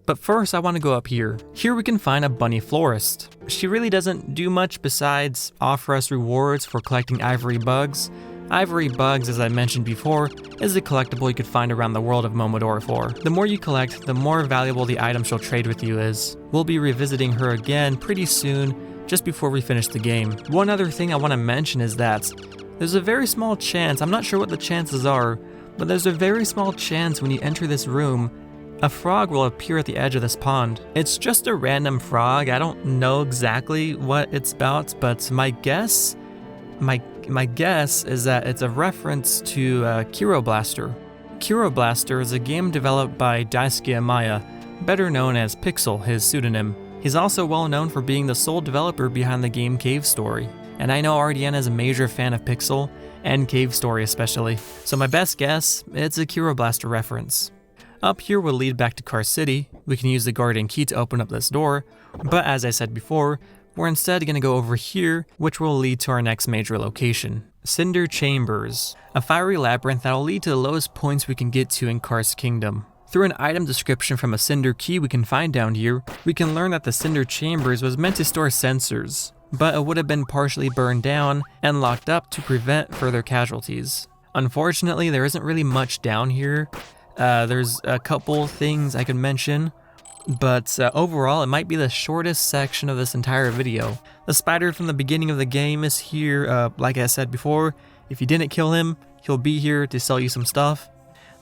but first I want to go up here. Here we can find a bunny florist. She really doesn't do much besides offer us rewards for collecting ivory bugs. Ivory bugs, as I mentioned before, is a collectible you could find around the world of Momodora 4. The more you collect, the more valuable the item she'll trade with you is. We'll be revisiting her again pretty soon, just before we finish the game. One other thing I want to mention is that there's a very small chance, I'm not sure what the chances are, but there's a very small chance when you enter this room, a frog will appear at the edge of this pond. It's just a random frog. I don't know exactly what it's about, but my guess is that it's a reference to Blaster. Blaster is a game developed by Daisuke Amaya, better known as Pixel, his pseudonym. He's also well known for being the sole developer behind the game Cave Story. And I know Rdein is a major fan of Pixel, and Cave Story especially. So my best guess, it's a Blaster reference. Up here will lead back to Karst City. We can use the guardian key to open up this door, but as I said before, we're instead going to go over here, which will lead to our next major location. Cinder Chambers, a fiery labyrinth that will lead to the lowest points we can get to in Karst Kingdom. Through an item description from a cinder key we can find down here, we can learn that the Cinder Chambers was meant to store sensors, but it would have been partially burned down and locked up to prevent further casualties. Unfortunately, there isn't really much down here. There's a couple things I can mention, but overall it might be the shortest section of this entire video. The spider from the beginning of the game is here. Like I said before, if you didn't kill him, he'll be here to sell you some stuff.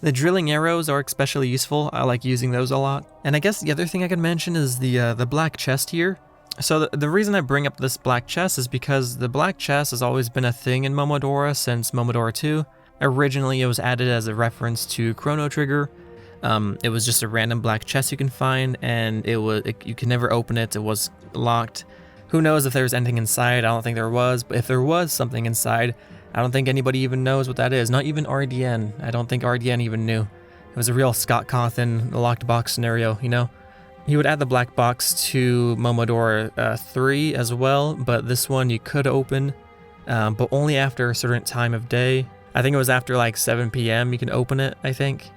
The drilling arrows are especially useful. I like using those a lot. And I guess the other thing I could mention is the black chest here. So the reason I bring up this black chest is because the black chest has always been a thing in Momodora since Momodora 2. Originally, it was added as a reference to Chrono Trigger. It was just a random black chest you can find, and you can never open it. It was locked. Who knows if there's anything inside? I don't think there was, but if there was something inside, I don't think anybody even knows what that is. Not even Rdein. I don't think Rdein even knew. It was a real Scott Cawthon, the locked box scenario, you know? He would add the black box to Momodora 3 as well, but this one you could open, but only after a certain time of day. I think it was after like 7 p.m. you can open it, I think.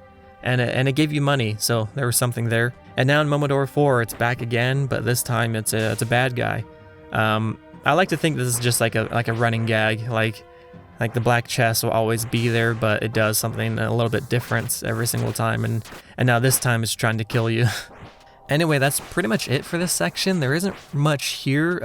And it gave you money, so there was something there. And now in Momodora 4, it's back again, but this time it's a bad guy. I like to think this is just like a running gag, like the black chest will always be there, but it does something a little bit different every single time, and now this time it's trying to kill you. Anyway, that's pretty much it for this section. There isn't much here.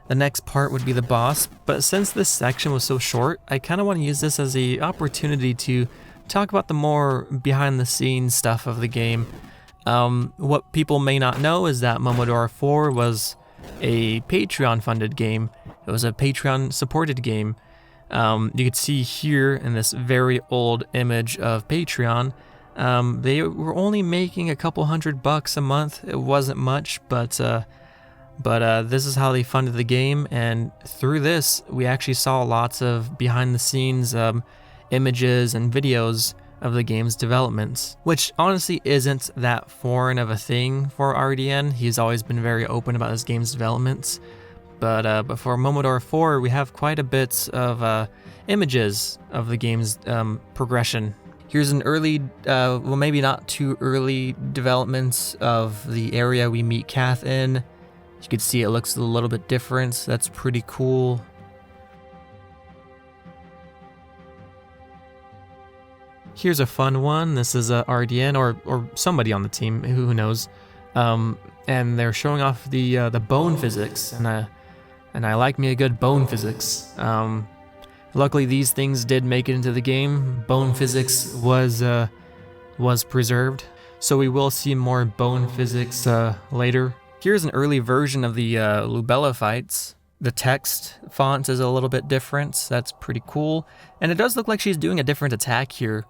The next part would be the boss, but since this section was so short, I kind of want to use this as the opportunity to talk about the more behind the scenes stuff of the game. What people may not know is that Momodora 4 was a Patreon funded game. It was a Patreon supported game. You could see here in this very old image of Patreon, they were only making a couple $100 a month. It wasn't much, but this is how they funded the game, and through this we actually saw lots of behind the scenes images and videos of the game's developments, which honestly isn't that foreign of a thing for Rdein. He's always been very open about his game's developments, but for Momodora 4 we have quite a bit of images of the game's progression. Here's an early, well maybe not too early developments of the area we meet Kath in. You can see it looks a little bit different. That's pretty cool. Here's a fun one. This is Rdein or somebody on the team, who knows. And they're showing off the bone physics, and I like me a good bone physics. Luckily, these things did make it into the game. Bone physics was preserved, so we will see more bone physics later. Here's an early version of the Lubella fights. The text font is a little bit different. So that's pretty cool. And it does look like she's doing a different attack here.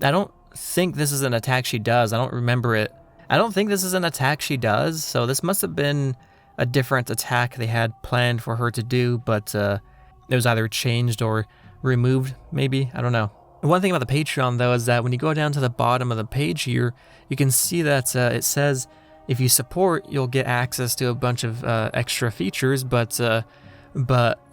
I don't think this is an attack she does. I don't remember it. I don't think this is an attack she does. So this must have been a different attack they had planned for her to do, but it was either changed or removed, maybe. I don't know. One thing about the Patreon, though, is that when you go down to the bottom of the page here, you can see that it says if you support, you'll get access to a bunch of extra features, but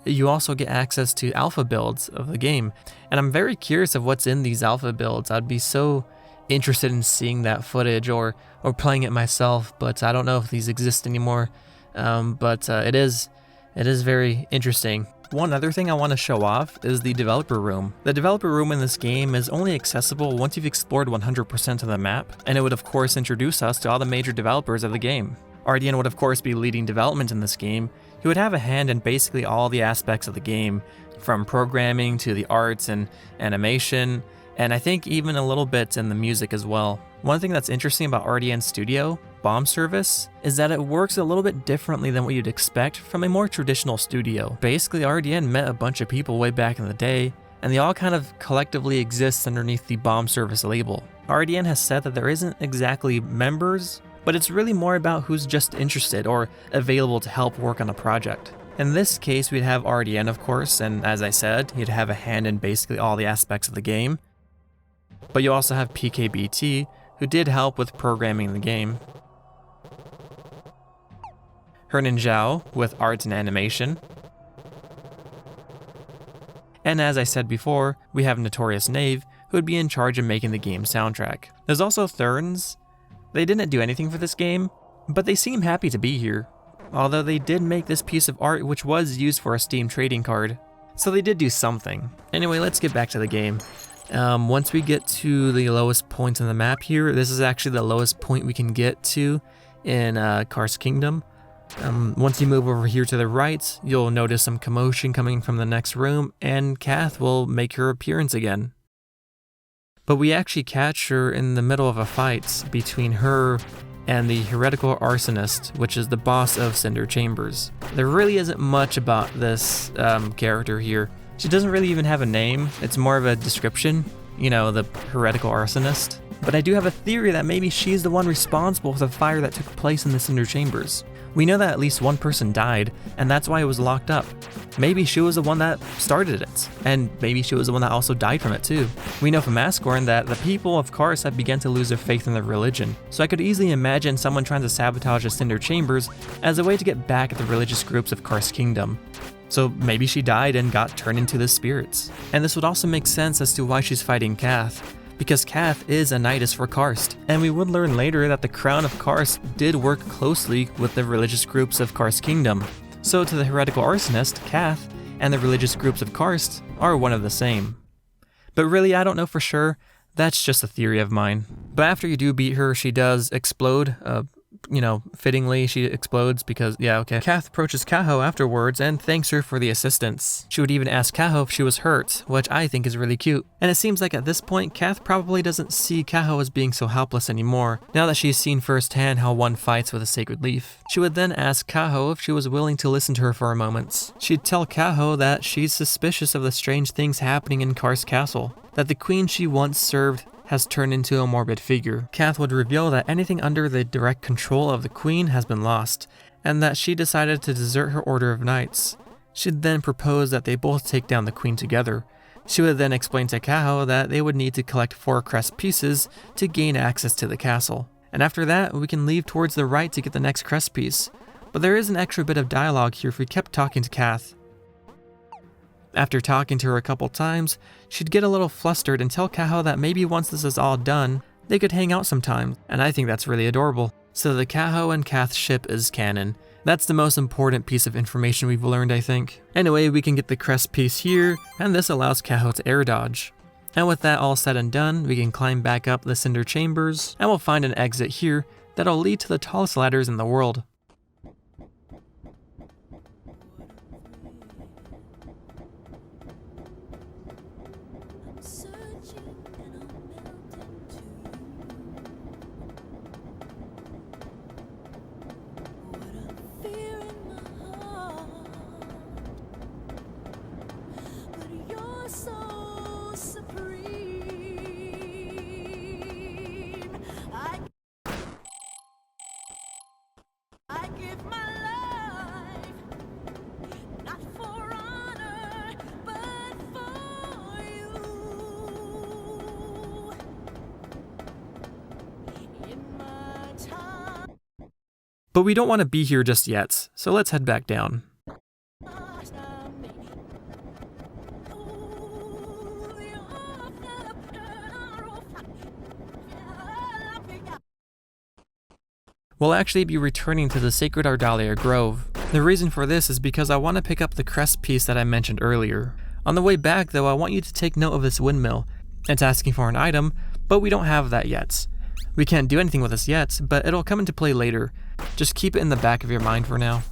you also get access to alpha builds of the game. And I'm very curious of what's in these alpha builds. I'd be so interested in seeing that footage or playing it myself, but I don't know if these exist anymore. But it is very interesting. One other thing I want to show off is the developer room. The developer room in this game is only accessible once you've explored 100% of the map, and it would of course introduce us to all the major developers of the game. Rdein would of course be leading development in this game. He would have a hand in basically all the aspects of the game, from programming to the arts and animation, and I think even a little bit in the music as well. One thing that's interesting about Rdein's studio, Bomb Service, is that it works a little bit differently than what you'd expect from a more traditional studio. Basically, Rdein met a bunch of people way back in the day, and they all kind of collectively exist underneath the Bomb Service label. Rdein has said that there isn't exactly members, but it's really more about who's just interested or available to help work on a project. In this case, we'd have Rdein, of course, and as I said, he'd have a hand in basically all the aspects of the game. But you also have PKBT, who did help with programming the game. Hernan Zhao with art and animation. And as I said before, we have Notorious Knave, who would be in charge of making the game's soundtrack. There's also Therns. They didn't do anything for this game, but they seem happy to be here. Although they did make this piece of art which was used for a Steam trading card. So they did do something. Anyway, let's get back to the game. Once we get to the lowest point on the map here, this is actually the lowest point we can get to in Karst Kingdom. Once you move over here to the right, you'll notice some commotion coming from the next room, and Kath will make her appearance again. But we actually catch her in the middle of a fight between her and the heretical arsonist, which is the boss of Cinder Chambers. There really isn't much about this character here. She doesn't really even have a name. It's more of a description, you know, the heretical arsonist. But I do have a theory that maybe she's the one responsible for the fire that took place in the Cinder Chambers. We know that at least one person died, and that's why it was locked up. Maybe she was the one that started it, and maybe she was the one that also died from it too. We know from Ascorn that the people of Karst have begun to lose their faith in their religion, so I could easily imagine someone trying to sabotage the Cinder Chambers as a way to get back at the religious groups of Karst Kingdom. So maybe she died and got turned into the spirits. And this would also make sense as to why she's fighting Kath, because Kath is a Nidus for Karst, and we would learn later that the Crown of Karst did work closely with the religious groups of Karst Kingdom. So to the heretical arsonist, Kath and the religious groups of Karst are one of the same. But really, I don't know for sure. That's just a theory of mine. But after you do beat her, she does explode. Fittingly, she explodes because, Kath approaches Kaho afterwards and thanks her for the assistance. She would even ask Kaho if she was hurt, which I think is really cute. And it seems like at this point, Kath probably doesn't see Kaho as being so helpless anymore, now that she's seen firsthand how one fights with a sacred leaf. She would then ask Kaho if she was willing to listen to her for a moment. She'd tell Kaho that she's suspicious of the strange things happening in Karst Castle, that the queen she once served has turned into a morbid figure. Kath would reveal that anything under the direct control of the queen has been lost, and that she decided to desert her order of knights. She'd then propose that they both take down the queen together. She would then explain to Kaho that they would need to collect 4 crest pieces to gain access to the castle. And after that, we can leave towards the right to get the next crest piece. But there is an extra bit of dialogue here if we kept talking to Kath. After talking to her a couple times, she'd get a little flustered and tell Kaho that maybe once this is all done, they could hang out sometime, and I think that's really adorable. So the Kaho and Kath ship is canon. That's the most important piece of information we've learned, I think. Anyway, we can get the crest piece here, and this allows Kaho to air dodge. And with that all said and done, we can climb back up the Cinder Chambers, and we'll find an exit here that'll lead to the tallest ladders in the world. give my life, not for honor, but for you. In my time. But we don't want to be here just yet, so let's head back down. We'll actually be returning to the sacred Ardalia Grove. The reason for this is because I want to pick up the crest piece that I mentioned earlier. On the way back though, I want you to take note of this windmill. It's asking for an item, but we don't have that yet. We can't do anything with this yet, but it'll come into play later. Just keep it in the back of your mind for now.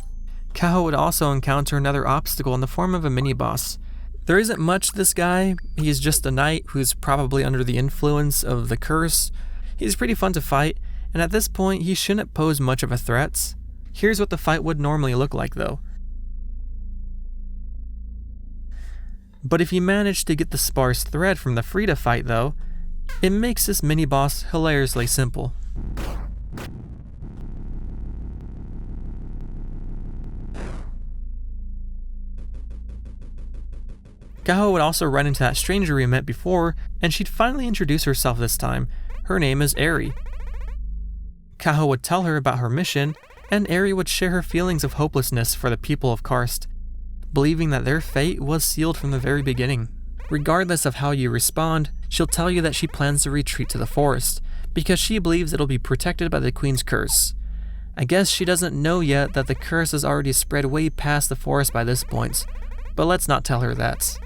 Kaho would also encounter another obstacle in the form of a mini-boss. There isn't much to this guy. He's just a knight who's probably under the influence of the curse. He's pretty fun to fight, and at this point he shouldn't pose much of a threat. Here's what the fight would normally look like though. But if you manage to get the sparse thread from the Frida fight though, it makes this mini-boss hilariously simple. Kaho would also run into that stranger we met before, and she'd finally introduce herself this time. Her name is Eri. Kaho would tell her about her mission, and Eri would share her feelings of hopelessness for the people of Karst, believing that their fate was sealed from the very beginning. Regardless of how you respond, she'll tell you that she plans to retreat to the forest, because she believes it'll be protected by the Queen's curse. I guess she doesn't know yet that the curse has already spread way past the forest by this point, but let's not tell her that.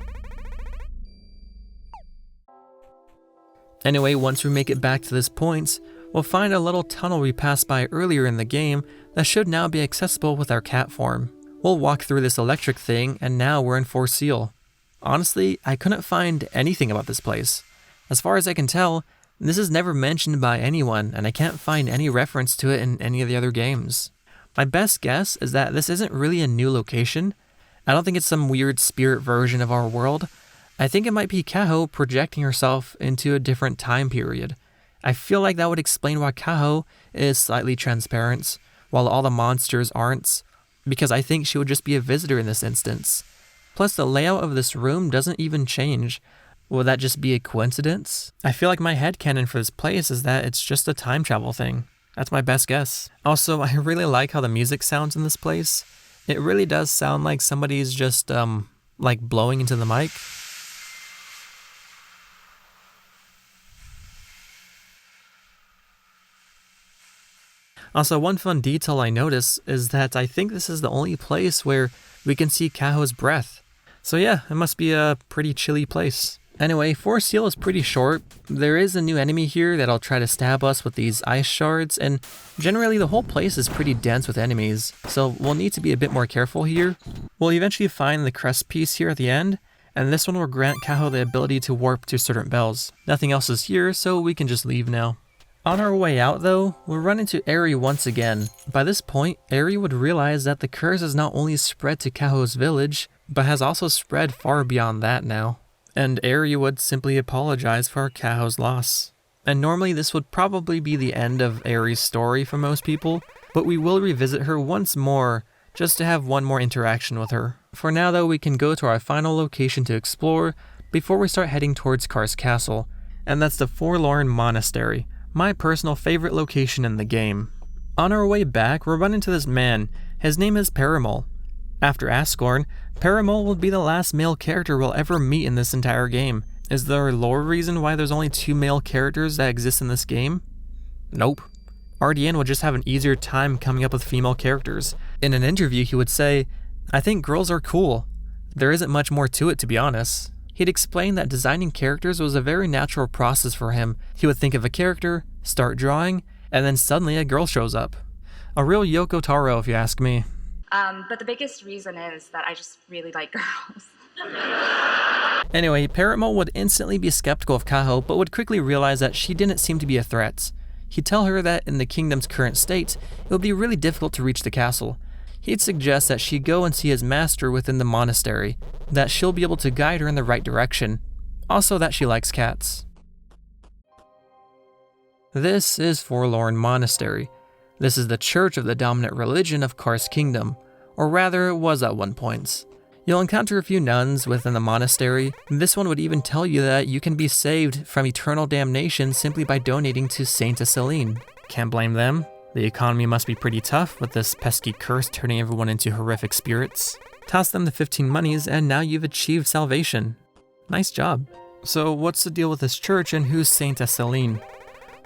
Anyway, once we make it back to this point, we'll find a little tunnel we passed by earlier in the game that should now be accessible with our cat form. We'll walk through this electric thing, and now we're in Fort Seal. Honestly, I couldn't find anything about this place. As far as I can tell, this is never mentioned by anyone, and I can't find any reference to it in any of the other games. My best guess is that this isn't really a new location. I don't think it's some weird spirit version of our world. I think it might be Kaho projecting herself into a different time period. I feel like that would explain why Kaho is slightly transparent, while all the monsters aren't, because I think she would just be a visitor in this instance. Plus, the layout of this room doesn't even change. Would that just be a coincidence? I feel like my headcanon for this place is that it's just a time travel thing. That's my best guess. Also, I really like how the music sounds in this place. It really does sound like somebody's just, like blowing into the mic. Also, one fun detail I notice is that I think this is the only place where we can see Kaho's breath. So yeah, it must be a pretty chilly place. Anyway, Fort Seal is pretty short. There is a new enemy here that'll try to stab us with these ice shards, and generally the whole place is pretty dense with enemies, so we'll need to be a bit more careful here. We'll eventually find the crest piece here at the end, and this one will grant Kaho the ability to warp to certain bells. Nothing else is here, so we can just leave now. On our way out though, we'll run into Eri once again. By this point, Eri would realize that the curse has not only spread to Kaho's village, but has also spread far beyond that now. And Eri would simply apologize for Kaho's loss. And normally this would probably be the end of Eri's story for most people, but we will revisit her once more, just to have one more interaction with her. For now though, we can go to our final location to explore, before we start heading towards Karst Castle, and that's the Forlorn Monastery, my personal favorite location in the game. On our way back, we'll run into this man. His name is Paramol. After Asgorn, Paramol will be the last male character we'll ever meet in this entire game. Is there a lore reason why there's only 2 male characters that exist in this game? Nope. Rdein would just have an easier time coming up with female characters. In an interview, he would say, "I think girls are cool. There isn't much more to it, to be honest." He'd explain that designing characters was a very natural process for him. He would think of a character, start drawing, and then suddenly a girl shows up. A real Yoko Taro, if you ask me. But the biggest reason is that I just really like girls. Anyway, Paramol would instantly be skeptical of Kaho, but would quickly realize that she didn't seem to be a threat. He'd tell her that in the kingdom's current state, it would be really difficult to reach the castle. He'd suggest that she go and see his master within the monastery, that she'll be able to guide her in the right direction. Also that she likes cats. This is Forlorn Monastery. This is the church of the dominant religion of Karst Kingdom, or rather it was at one point. You'll encounter a few nuns within the monastery. This one would even tell you that you can be saved from eternal damnation simply by donating to Saint Celine. Can't blame them. The economy must be pretty tough with this pesky curse turning everyone into horrific spirits. Toss them the 15 monies and now you've achieved salvation. Nice job. So what's the deal with this church and who's Saint Celine?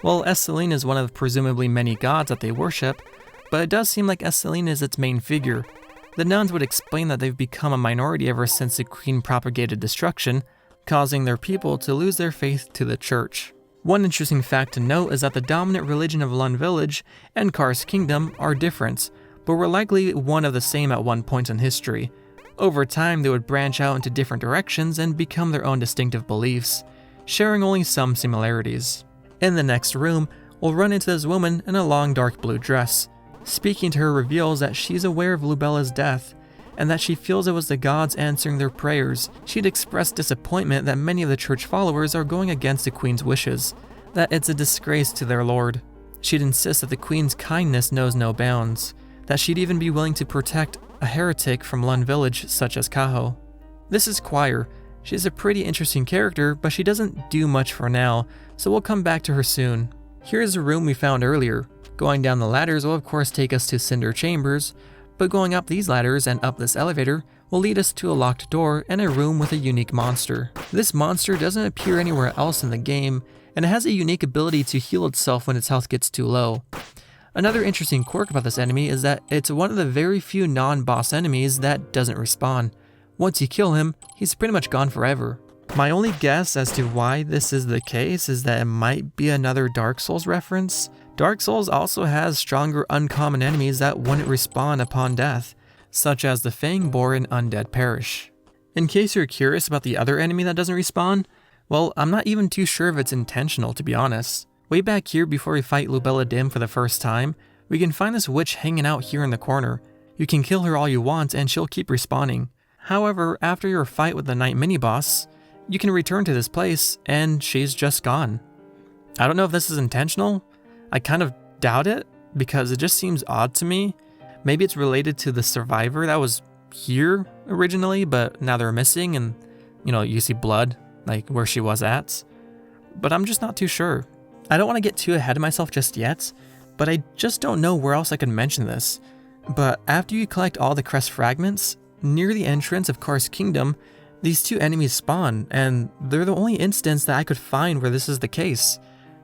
Well, Celine is one of presumably many gods that they worship, but it does seem like Celine is its main figure. The nuns would explain that they've become a minority ever since the queen propagated destruction, causing their people to lose their faith to the church. One interesting fact to note is that the dominant religion of Lund Village and Karst Kingdom are different, but were likely one of the same at one point in history. Over time, they would branch out into different directions and become their own distinctive beliefs, sharing only some similarities. In the next room, we'll run into this woman in a long dark blue dress. Speaking to her reveals that she's aware of Lubella's death, and that she feels it was the gods answering their prayers. She'd expressed disappointment that many of the church followers are going against the queen's wishes, that it's a disgrace to their lord. She'd insist that the queen's kindness knows no bounds, that she'd even be willing to protect a heretic from Lund Village such as Kaho. This is Choir. She's a pretty interesting character, but she doesn't do much for now, so we'll come back to her soon. Here's a room we found earlier. Going down the ladders will of course take us to Cinder Chambers, but going up these ladders and up this elevator will lead us to a locked door and a room with a unique monster. This monster doesn't appear anywhere else in the game, and it has a unique ability to heal itself when its health gets too low. Another interesting quirk about this enemy is that it's one of the very few non-boss enemies that doesn't respawn. Once you kill him, he's pretty much gone forever. My only guess as to why this is the case is that it might be another Dark Souls reference. Dark Souls also has stronger uncommon enemies that wouldn't respawn upon death, such as the Fang Boar in Undead Parish. In case you're curious about the other enemy that doesn't respawn, well, I'm not even too sure if it's intentional, to be honest. Way back here before we fight Lubella Dim for the first time, we can find this witch hanging out here in the corner. You can kill her all you want and she'll keep respawning. However, after your fight with the night mini-boss, you can return to this place and she's just gone. I don't know if this is intentional. I kind of doubt it because it just seems odd to me. Maybe it's related to the survivor that was here originally, but now they're missing and, you see blood, like where she was at. But I'm just not too sure. I don't want to get too ahead of myself just yet, but I just don't know where else I can mention this. But after you collect all the crest fragments, near the entrance of Karst Kingdom, these two enemies spawn, and they're the only instance that I could find where this is the case.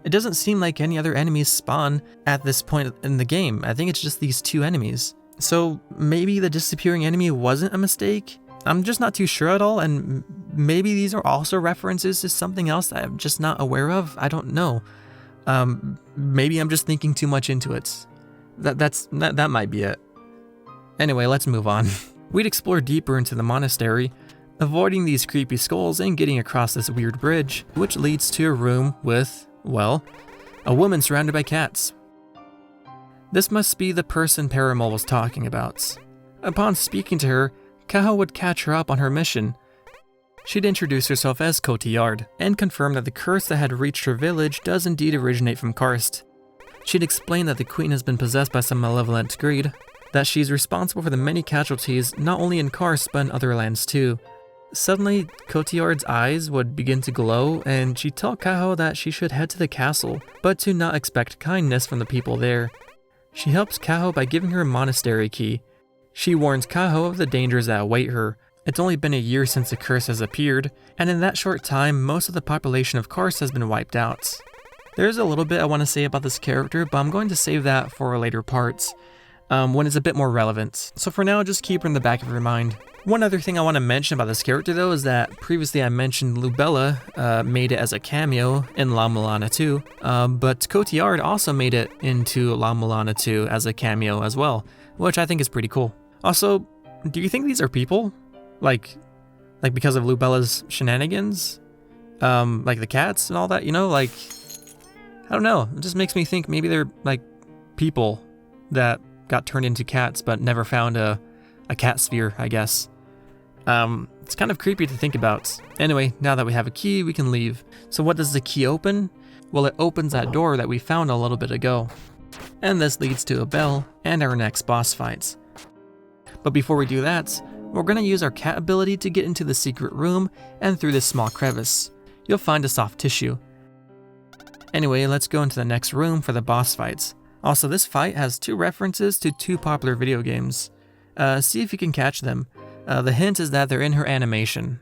It doesn't seem like any other enemies spawn at this point in the game. I think it's just these two enemies. So maybe the disappearing enemy wasn't a mistake? I'm just not too sure at all, and maybe these are also references to something else that I'm just not aware of. I don't know. Maybe I'm just thinking too much into it. That might be it. Anyway, let's move on. We'd explore deeper into the monastery, avoiding these creepy skulls and getting across this weird bridge, which leads to a room with, well, a woman surrounded by cats. This must be the person Paramol was talking about. Upon speaking to her, Kaho would catch her up on her mission. She'd introduce herself as Cotillard, and confirm that the curse that had reached her village does indeed originate from Karst. She'd explain that the queen has been possessed by some malevolent greed, that she's responsible for the many casualties not only in Karst but in other lands too. Suddenly, Cotillard's eyes would begin to glow, and she'd tell Kaho that she should head to the castle, but to not expect kindness from the people there. She helps Kaho by giving her a monastery key. She warns Kaho of the dangers that await her. It's only been a year since the curse has appeared, and in that short time, most of the population of Karst has been wiped out. There's a little bit I want to say about this character, but I'm going to save that for later parts, when it's a bit more relevant. So for now, just keep her in the back of your mind. One other thing I want to mention about this character though is that previously I mentioned Lubella made it as a cameo in La Mulana 2, but Cotillard also made it into La Mulana 2 as a cameo as well, which I think is pretty cool. Also, do you think these are people? Like because of Lubella's shenanigans? Like the cats and all that, I don't know. It just makes me think maybe they're like people that got turned into cats but never found a cat sphere, I guess. It's kind of creepy to think about. Anyway, now that we have a key, we can leave. So what does the key open? Well, it opens that door that we found a little bit ago. and this leads to a bell and our next boss fights. But before we do that, we're going to use our cat ability to get into the secret room and through this small crevice. You'll find a soft tissue. Anyway, let's go into the next room for the boss fights. Also, this fight has 2 references to 2 popular video games. See if you can catch them. The hint is that they're in her animation.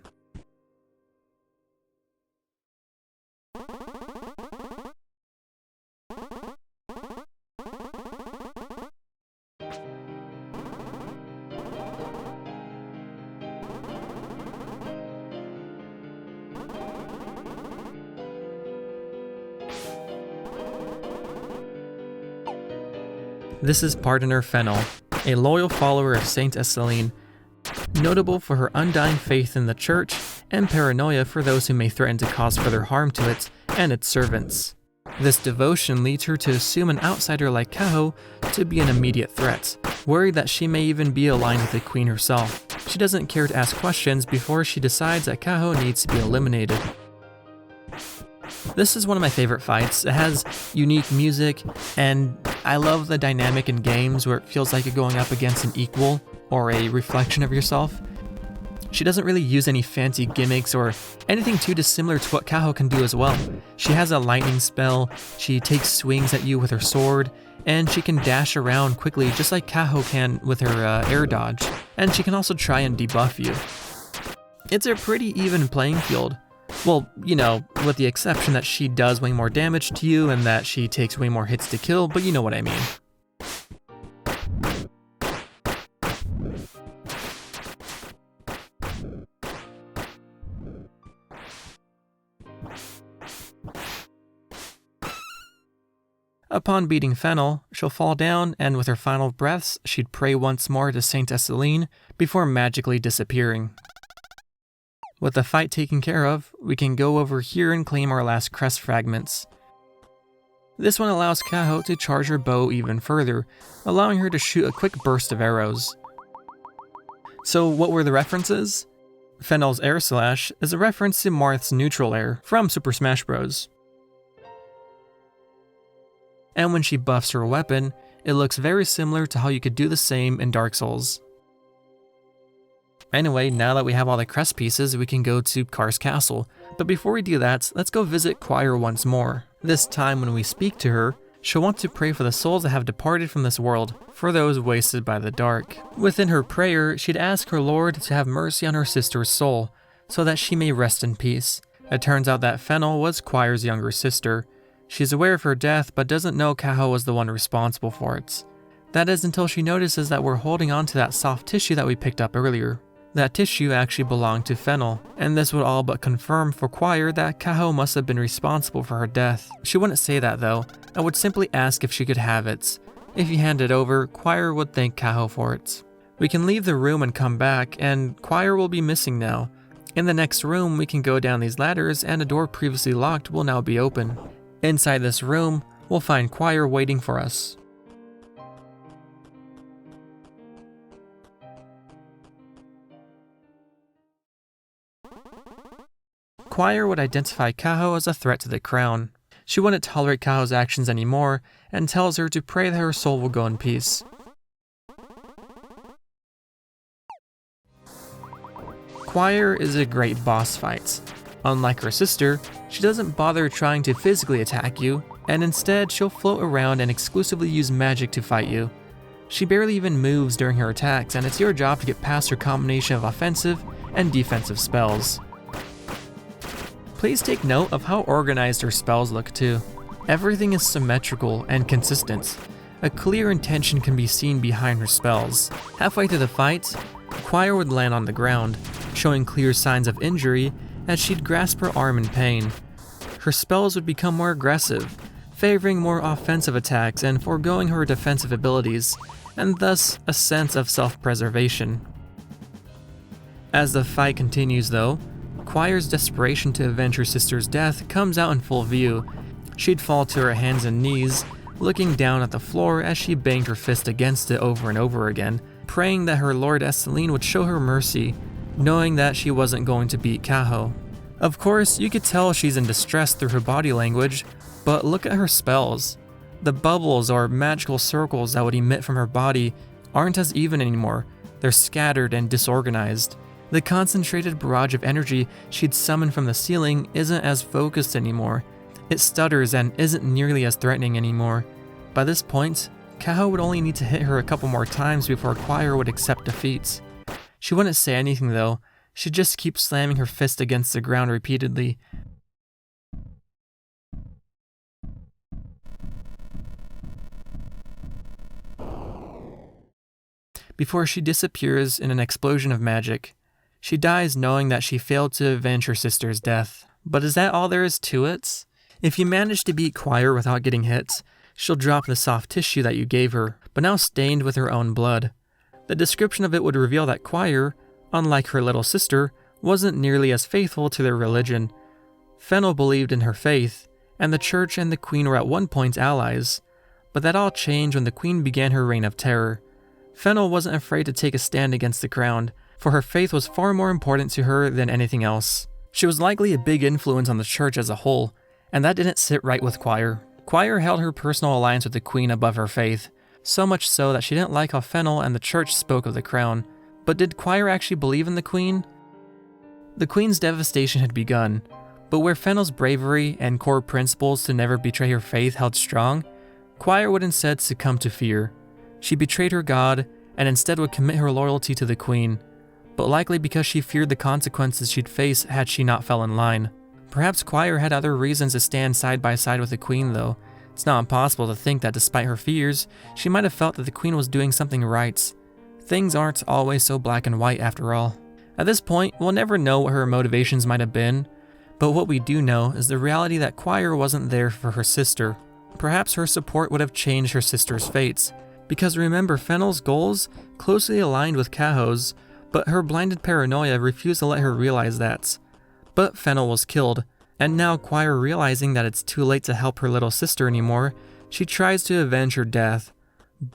This is Pardoner Fennel, a loyal follower of Saint Esteline, notable for her undying faith in the church and paranoia for those who may threaten to cause further harm to it and its servants. This devotion leads her to assume an outsider like Kaho to be an immediate threat, worried that she may even be aligned with the queen herself. She doesn't care to ask questions before she decides that Kaho needs to be eliminated. This is one of my favorite fights. It has unique music, and I love the dynamic in games where it feels like you're going up against an equal or a reflection of yourself. She doesn't really use any fancy gimmicks or anything too dissimilar to what Kaho can do as well. She has a lightning spell, she takes swings at you with her sword, and she can dash around quickly just like Kaho can with her air dodge, and she can also try and debuff you. It's a pretty even playing field. Well, you know, with the exception that she does way more damage to you and that she takes way more hits to kill, but you know what I mean. Upon beating Fennel, she'll fall down, and with her final breaths, she'd pray once more to Saint Esteline before magically disappearing. With the fight taken care of, we can go over here and claim our last crest fragments. This one allows Kaho to charge her bow even further, allowing her to shoot a quick burst of arrows. So what were the references? Fennel's air slash is a reference to Marth's neutral air from Super Smash Bros. And when she buffs her weapon, it looks very similar to how you could do the same in Dark Souls. Anyway, now that we have all the crest pieces, we can go to Kar's castle. But before we do that, let's go visit Choir once more. This time when we speak to her, she'll want to pray for the souls that have departed from this world, for those wasted by the dark. Within her prayer, she'd ask her Lord to have mercy on her sister's soul, so that she may rest in peace. It turns out that Fennel was Choir's younger sister. She's aware of her death, but doesn't know Kaho was the one responsible for it. That is until she notices that we're holding on to that soft tissue that we picked up earlier. That tissue actually belonged to Fennel, and this would all but confirm for Choir that Kaho must have been responsible for her death. She wouldn't say that though, and would simply ask if she could have it. If you hand it over, Choir would thank Kaho for it. We can leave the room and come back, and Choir will be missing now. In the next room, we can go down these ladders, and a door previously locked will now be open. Inside this room, we'll find Choir waiting for us. Choir would identify Kaho as a threat to the crown. She wouldn't tolerate Kaho's actions anymore and tells her to pray that her soul will go in peace. Choir is a great boss fight. Unlike her sister, she doesn't bother trying to physically attack you, and instead she'll float around and exclusively use magic to fight you. She barely even moves during her attacks, and it's your job to get past her combination of offensive and defensive spells. Please take note of how organized her spells look too. Everything is symmetrical and consistent. A clear intention can be seen behind her spells. Halfway through the fight, Choir would land on the ground, showing clear signs of injury as she'd grasp her arm in pain. Her spells would become more aggressive, favoring more offensive attacks and foregoing her defensive abilities, and thus a sense of self-preservation. As the fight continues though, Choir's desperation to avenge her sister's death comes out in full view. She'd fall to her hands and knees, looking down at the floor as she banged her fist against it over and over again, praying that her Lord Esteline would show her mercy, knowing that she wasn't going to beat Kaho. Of course, you could tell she's in distress through her body language, but look at her spells. The bubbles or magical circles that would emit from her body aren't as even anymore. They're scattered and disorganized. The concentrated barrage of energy she'd summoned from the ceiling isn't as focused anymore. It stutters and isn't nearly as threatening anymore. By this point, Kaho would only need to hit her a couple more times before Choir would accept defeat. She wouldn't say anything though. She'd just keep slamming her fist against the ground repeatedly. Before she disappears in an explosion of magic. She dies knowing that she failed to avenge her sister's death. But is that all there is to it? If you manage to beat Choir without getting hit, she'll drop the soft tissue that you gave her, but now stained with her own blood. The description of it would reveal that Choir, unlike her little sister, wasn't nearly as faithful to their religion. Fennel believed in her faith, and the church and the queen were at one point allies. But that all changed when the queen began her reign of terror. Fennel wasn't afraid to take a stand against the crown, for her faith was far more important to her than anything else. She was likely a big influence on the church as a whole, and that didn't sit right with Choir. Choir held her personal alliance with the queen above her faith, so much so that she didn't like how Fennel and the church spoke of the crown. But did Choir actually believe in the queen? The queen's devastation had begun, but where Fennel's bravery and core principles to never betray her faith held strong, Choir would instead succumb to fear. She betrayed her god, and instead would commit her loyalty to the queen, but likely because she feared the consequences she'd face had she not fell in line. Perhaps Choir had other reasons to stand side by side with the queen though. It's not impossible to think that despite her fears, she might have felt that the queen was doing something right. Things aren't always so black and white after all. At this point, we'll never know what her motivations might have been, but what we do know is the reality that Choir wasn't there for her sister. Perhaps her support would have changed her sister's fates. Because remember, Fennel's goals closely aligned with Kaho's, but her blinded paranoia refused to let her realize that. But Fennel was killed, and now Choir realizing that it's too late to help her little sister anymore, she tries to avenge her death,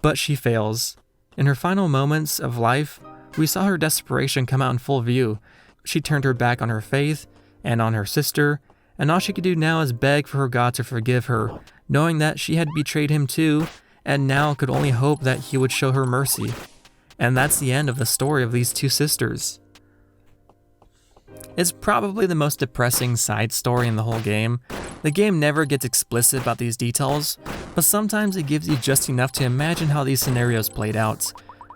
but she fails. In her final moments of life, we saw her desperation come out in full view. She turned her back on her faith and on her sister, and all she could do now is beg for her god to forgive her, knowing that she had betrayed him too, and now could only hope that he would show her mercy. And that's the end of the story of these two sisters. It's probably the most depressing side story in the whole game. The game never gets explicit about these details, but sometimes it gives you just enough to imagine how these scenarios played out.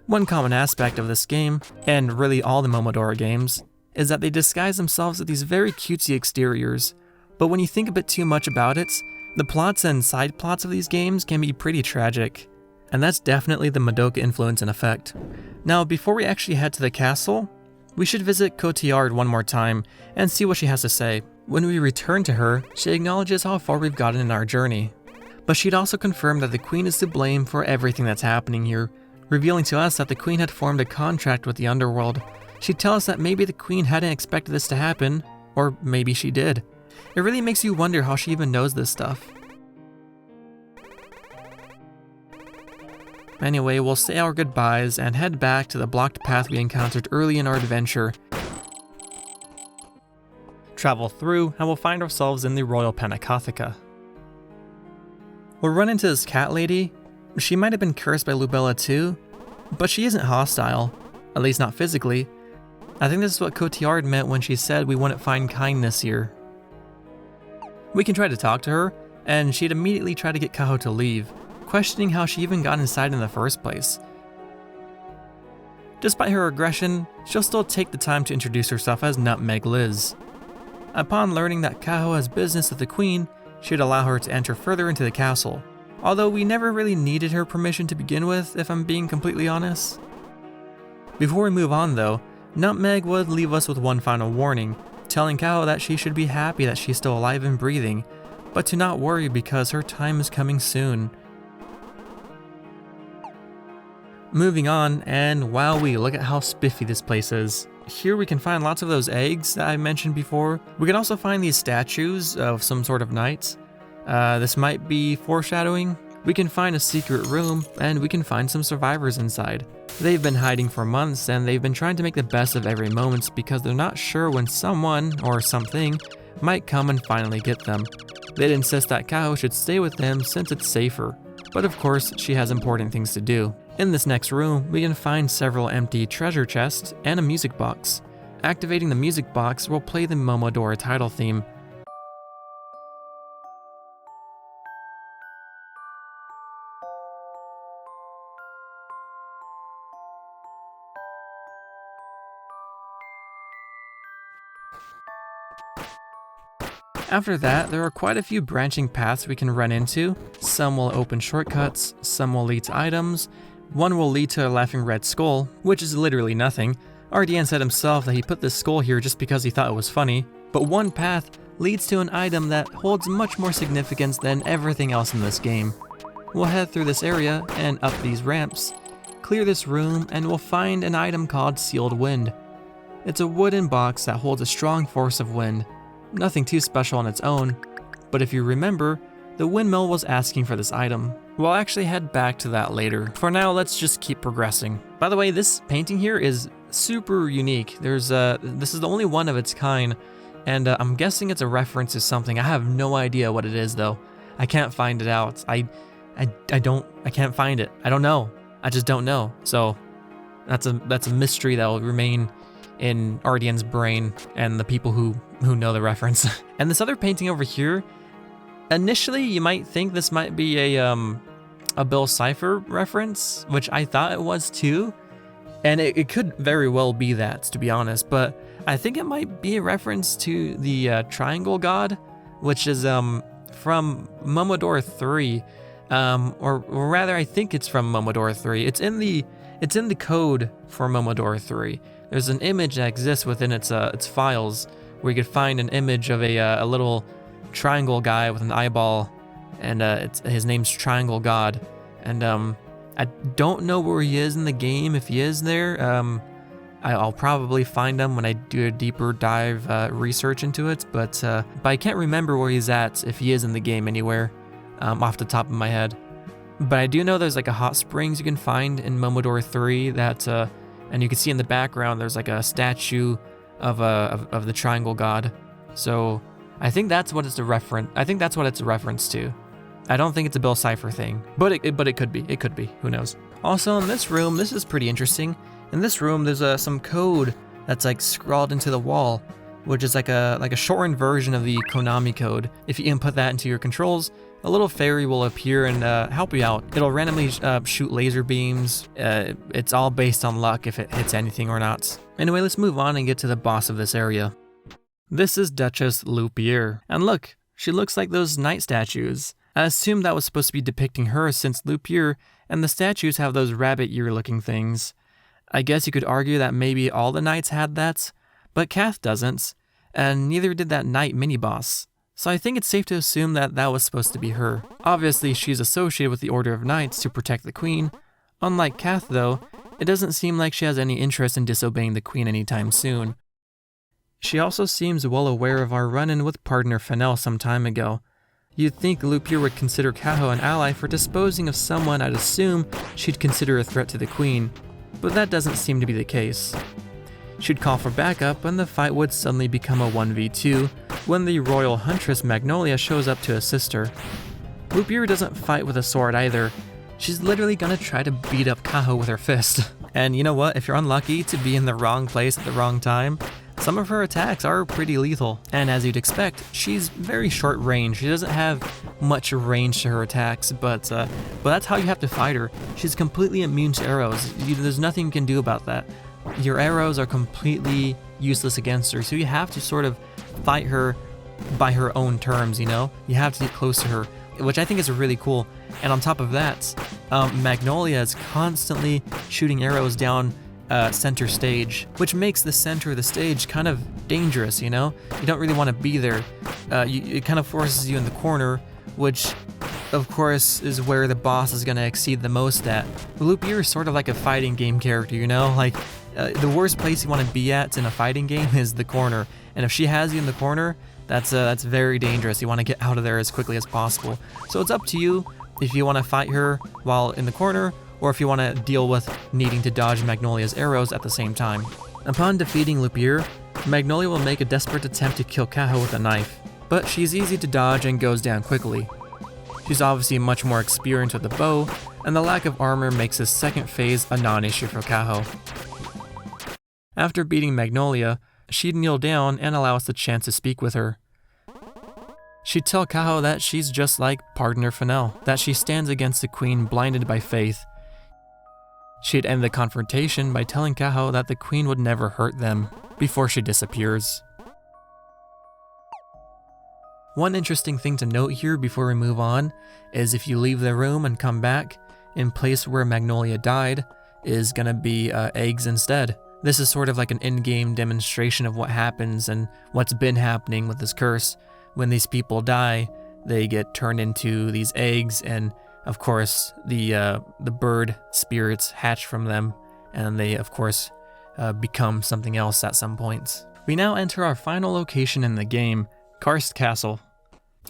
One common aspect of this game, and really all the Momodora games, is that they disguise themselves with these very cutesy exteriors, but when you think a bit too much about it, the plots and side plots of these games can be pretty tragic, and that's definitely the Madoka influence in effect. Now, before we actually head to the castle, we should visit Cotillard one more time and see what she has to say. When we return to her, she acknowledges how far we've gotten in our journey, but she'd also confirm that the queen is to blame for everything that's happening here, revealing to us that the queen had formed a contract with the underworld. She'd tell us that maybe the queen hadn't expected this to happen, or maybe she did. It really makes you wonder how she even knows this stuff. Anyway, we'll say our goodbyes and head back to the blocked path we encountered early in our adventure. Travel through, and we'll find ourselves in the Royal Panacotheca. We'll run into this cat lady. She might have been cursed by Lubella too, but she isn't hostile, at least not physically. I think this is what Cotillard meant when she said we wouldn't find kindness here. We can try to talk to her, and she'd immediately try to get Kaho to leave, questioning how she even got inside in the first place. Despite her aggression, she'll still take the time to introduce herself as Nutmeg Liz. Upon learning that Kaho has business with the queen, she'd allow her to enter further into the castle, although we never really needed her permission to begin with, if I'm being completely honest. Before we move on though, Nutmeg would leave us with one final warning, telling Kaho that she should be happy that she's still alive and breathing, but to not worry because her time is coming soon. Moving on, and wowee, look at how spiffy this place is. Here we can find lots of those eggs that I mentioned before. We can also find these statues of some sort of knights. This might be foreshadowing. We can find a secret room, and we can find some survivors inside. They've been hiding for months, and they've been trying to make the best of every moment because they're not sure when someone, or something, might come and finally get them. They'd insist that Kaho should stay with them since it's safer, but of course she has important things to do. In this next room, we can find several empty treasure chests and a music box. Activating the music box will play the Momodora title theme. After that, there are quite a few branching paths we can run into. Some will open shortcuts, some will lead to items, one will lead to a laughing red skull, which is literally nothing. Rdein said himself that he put this skull here just because he thought it was funny, but one path leads to an item that holds much more significance than everything else in this game. We'll head through this area and up these ramps, clear this room, and we'll find an item called Sealed Wind. It's a wooden box that holds a strong force of wind. Nothing too special on its own, but if you remember, the windmill was asking for this item. We'll actually head back to that later. For now, let's just keep progressing. By the way, this painting here is super unique. This is the only one of its kind, and I'm guessing it's a reference to something. I have no idea what it is though. I can't find it out. I can't find it. I don't know. I just don't know. So that's a mystery that will remain in Rdein's brain and the people who know the reference. And this other painting over here, initially you might think this might be a Bill Cipher reference, which I thought it was too, and it could very well be that, to be honest, but I think it might be a reference to the Triangle God, which is from Momodora 3, or rather I think it's from Momodora 3. It's in the code for Momodora 3. There's an image that exists within its files where you could find an image of a little triangle guy with an eyeball, and his name's Triangle God. And I don't know where he is in the game, if he is there. I'll probably find him when I do a deeper dive research into it, but I can't remember where he's at, if he is in the game anywhere, off the top of my head. But I do know there's like a hot springs you can find in Momodora 3 that, and you can see in the background there's like a statue of the Triangle God. So I think that's what it's a reference. I think that's what it's a reference to. I don't think it's a Bill Cipher thing, but it could be. It could be. Who knows? Also in this room, this is pretty interesting. In this room, there's some code that's like scrawled into the wall, which is like a shortened version of the Konami code. If you input that into your controls, a little fairy will appear and help you out. It'll randomly shoot laser beams. It's all based on luck if it hits anything or not. Anyway, let's move on and get to the boss of this area. This is Duchess Loupier, and look, she looks like those knight statues. I assumed that was supposed to be depicting her since Loupier and the statues have those rabbit ear looking things. I guess you could argue that maybe all the knights had that, but Kath doesn't, and neither did that knight mini-boss. So I think it's safe to assume that that was supposed to be her. Obviously, she's associated with the Order of Knights to protect the Queen. Unlike Kath though, it doesn't seem like she has any interest in disobeying the Queen anytime soon. She also seems well aware of our run-in with partner Fennel some time ago. You'd think Loupier would consider Kaho an ally for disposing of someone I'd assume she'd consider a threat to the Queen, but that doesn't seem to be the case. She'd call for backup and the fight would suddenly become a 1v2 when the royal huntress Magnolia shows up to assist her. Loupier doesn't fight with a sword either. She's literally gonna try to beat up Kaho with her fist. And you know what, if you're unlucky to be in the wrong place at the wrong time, some of her attacks are pretty lethal, and as you'd expect, she's very short range. She doesn't have much range to her attacks, but that's how you have to fight her. She's completely immune to arrows. There's nothing you can do about that. Your arrows are completely useless against her, so you have to sort of fight her by her own terms, you know? You have to get close to her, which I think is really cool. And on top of that, Magnolia is constantly shooting arrows down center stage, which makes the center of the stage kind of dangerous, you know? You don't really want to be there. It kind of forces you in the corner, which of course is where the boss is going to exceed the most at. Loupier is sort of like a fighting game character, you know? Like, the worst place you want to be at in a fighting game is the corner, and if she has you in the corner, that's very dangerous. You want to get out of there as quickly as possible. So it's up to you if you want to fight her while in the corner, or if you want to deal with needing to dodge Magnolia's arrows at the same time. Upon defeating Loupier, Magnolia will make a desperate attempt to kill Kaho with a knife. but she's easy to dodge and goes down quickly. She's obviously much more experienced with the bow, and the lack of armor makes this second phase a non-issue for Kaho. After beating Magnolia, she'd kneel down and allow us the chance to speak with her. She'd tell Kaho that she's just like Partner Fennel, that she stands against the queen blinded by faith. She'd end the confrontation by telling Kaho that the queen would never hurt them, before she disappears. One interesting thing to note here before we move on is if you leave the room and come back, in place where Magnolia died is gonna be eggs instead. This is sort of like an in-game demonstration of what happens and what's been happening with this curse. When these people die, they get turned into these eggs, and of course the bird spirits hatch from them, and they of course become something else at some point. We now enter our final location in the game, Karst Castle.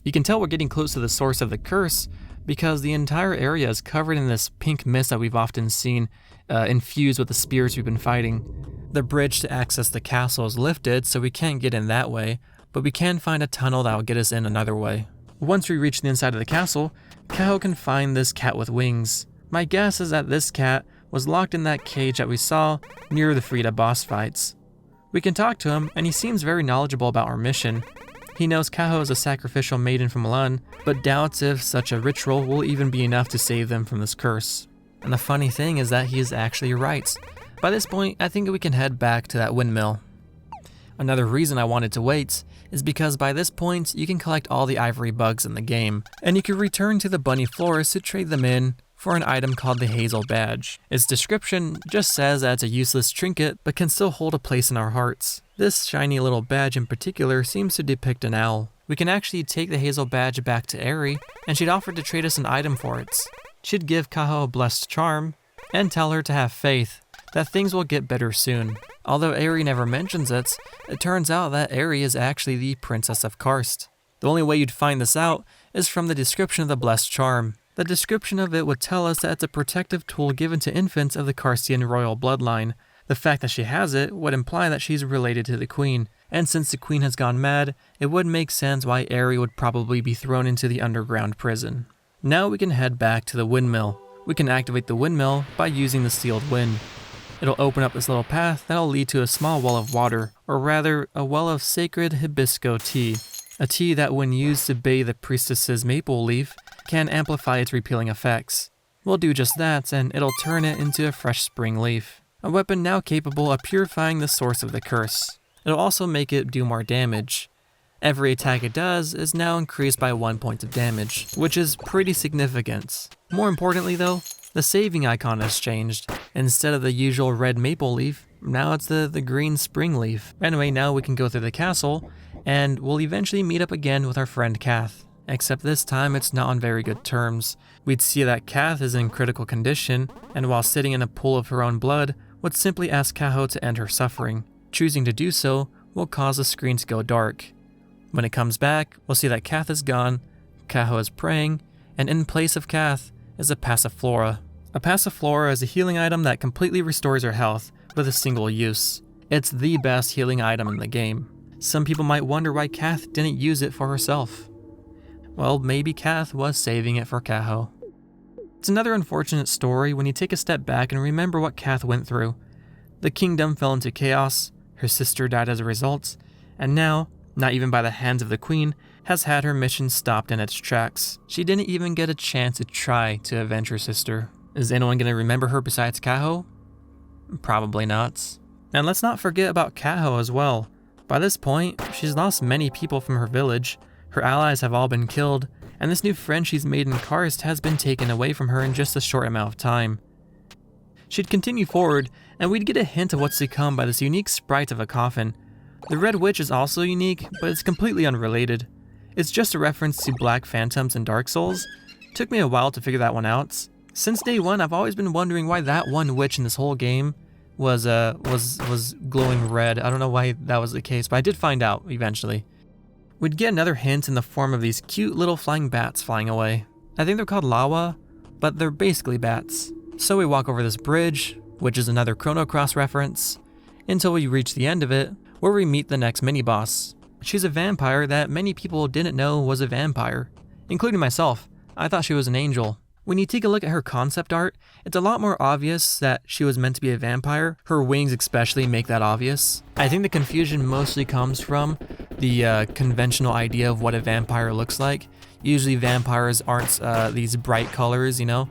You can tell we're getting close to the source of the curse because the entire area is covered in this pink mist that we've often seen infused with the spirits we've been fighting. The bridge to access the castle is lifted, so we can't get in that way, but we can find a tunnel that will get us in another way. Once we reach the inside of the castle, Kaho can find this cat with wings. My guess is that this cat was locked in that cage that we saw near the Frida boss fights. We can talk to him, and he seems very knowledgeable about our mission. He knows Kaho is a sacrificial maiden from Lun, but doubts if such a ritual will even be enough to save them from this curse. And the funny thing is that he is actually right. By this point, I think we can head back to that windmill. Another reason I wanted to wait is because by this point, you can collect all the ivory bugs in the game, and you can return to the bunny florist to trade them in for an item called the Hazel Badge. Its description just says that it's a useless trinket, but can still hold a place in our hearts. This shiny little badge in particular seems to depict an owl. We can actually take the Hazel Badge back to Eri, and she'd offer to trade us an item for it. She'd give Kaho a blessed charm, and tell her to have faith, that things will get better soon. Although Eri never mentions it, it turns out that Eri is actually the Princess of Karst. The only way you'd find this out is from the description of the blessed charm. The description of it would tell us that it's a protective tool given to infants of the Karstian royal bloodline. The fact that she has it would imply that she's related to the queen, and since the queen has gone mad, it would make sense why Eri would probably be thrown into the underground prison. Now we can head back to the windmill. We can activate the windmill by using the sealed wind. It'll open up this little path that'll lead to a small well of water, or rather, a well of sacred hibisco tea. A tea that when used to bathe the priestess's maple leaf, can amplify its repelling effects. We'll do just that, and it'll turn it into a fresh spring leaf. A weapon now capable of purifying the source of the curse. It'll also make it do more damage. Every attack it does is now increased by 1 point of damage, which is pretty significant. More importantly though, the saving icon has changed. Instead of the usual red maple leaf, now it's the green spring leaf. Anyway, now we can go through the castle, and we'll eventually meet up again with our friend Kath. Except this time it's not on very good terms. We'd see that Kath is in critical condition, and while sitting in a pool of her own blood, would simply ask Kaho to end her suffering. Choosing to do so will cause the screen to go dark. When it comes back, we'll see that Kath is gone, Kaho is praying, and in place of Kath is a Passiflora. A Passiflora is a healing item that completely restores her health with a single use. It's the best healing item in the game. Some people might wonder why Kath didn't use it for herself. Well, maybe Kath was saving it for Kaho. It's another unfortunate story when you take a step back and remember what Kath went through. The kingdom fell into chaos, her sister died as a result, and now, not even by the hands of the queen, has had her mission stopped in its tracks. She didn't even get a chance to try to avenge her sister. Is anyone going to remember her besides Kaho? Probably not. And let's not forget about Kaho as well. By this point, she's lost many people from her village, her allies have all been killed, and this new friend she's made in Karst has been taken away from her in just a short amount of time. She'd continue forward, and we'd get a hint of what's to come by this unique sprite of a coffin. The Red Witch is also unique, but it's completely unrelated. It's just a reference to Black Phantoms in Dark Souls. Took me a while to figure that one out. Since day one, I've always been wondering why that one witch in this whole game was glowing red. I don't know why that was the case, but I did find out eventually. We'd get another hint in the form of these cute little flying bats flying away. I think they're called Lawa, but they're basically bats. So we walk over this bridge, which is another Chrono Cross reference, until we reach the end of it, where we meet the next mini-boss. she's a vampire that many people didn't know was a vampire, including myself. I thought she was an angel. When you take a look at her concept art, it's a lot more obvious that she was meant to be a vampire. Her wings especially make that obvious. I think the confusion mostly comes from the conventional idea of what a vampire looks like. Usually vampires aren't these bright colors, you know?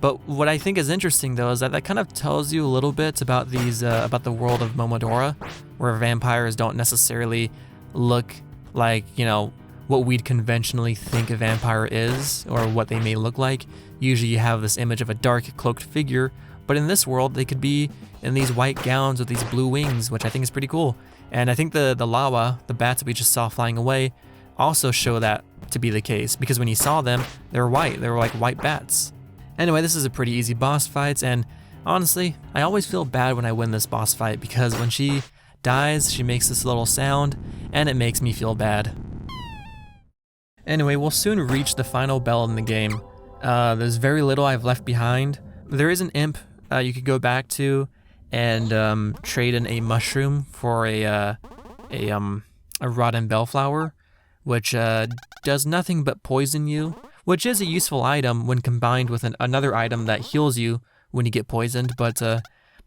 But what I think is interesting though is that kind of tells you a little bit about about the world of Momodora, where vampires don't necessarily look like, you know, what we'd conventionally think a vampire is, or what they may look like. Usually you have this image of a dark cloaked figure, but in this world they could be in these white gowns with these blue wings, which I think is pretty cool. And I think the Lawa, the bats that we just saw flying away, also show that to be the case, because when you saw them, they were white. They were like white bats. Anyway, this is a pretty easy boss fight, and honestly, I always feel bad when I win this boss fight, because when she dies, she makes this little sound, and it makes me feel bad. Anyway, we'll soon reach the final bell in the game. There's very little I've left behind. There is an imp you could go back to and trade in a mushroom for a Rdein bellflower, which does nothing but poison you, which is a useful item when combined with another item that heals you when you get poisoned. But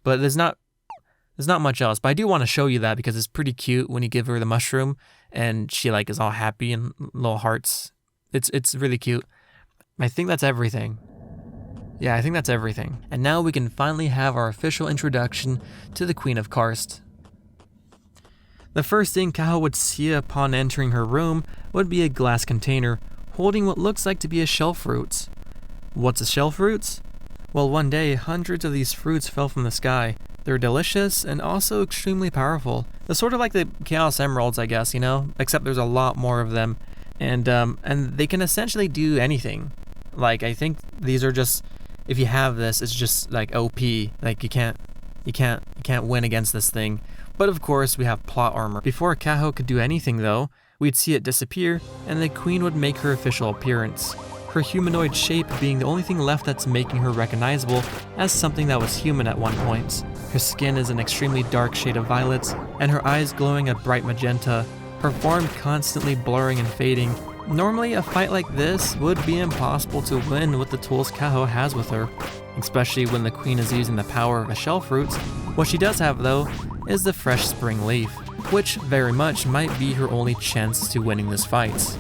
there's not much else. But I do want to show you that because it's pretty cute when you give her the mushroom and she like is all happy and little hearts. It's really cute. I think that's everything. Yeah, I think that's everything. And now we can finally have our official introduction to the Queen of Karst. The first thing Kaho would see upon entering her room would be a glass container holding what looks like to be a shell fruit. What's a shell fruit? Well, one day, hundreds of these fruits fell from the sky. They're delicious and also extremely powerful. They're sort of like the Chaos Emeralds, I guess, you know? Except there's a lot more of them. And they can essentially do anything. Like, I think these are just, if you have this, it's just like OP. Like, you can't win against this thing. But of course, we have plot armor. Before Kaho could do anything though, we'd see it disappear, and the queen would make her official appearance. Her humanoid shape being the only thing left that's making her recognizable as something that was human at one point. Her skin is an extremely dark shade of violet, and her eyes glowing a bright magenta, her form constantly blurring and fading. Normally, a fight like this would be impossible to win with the tools Kaho has with her, especially when the queen is using the power of a shell fruit. What she does have though is the fresh spring leaf, which very much might be her only chance to winning this fight.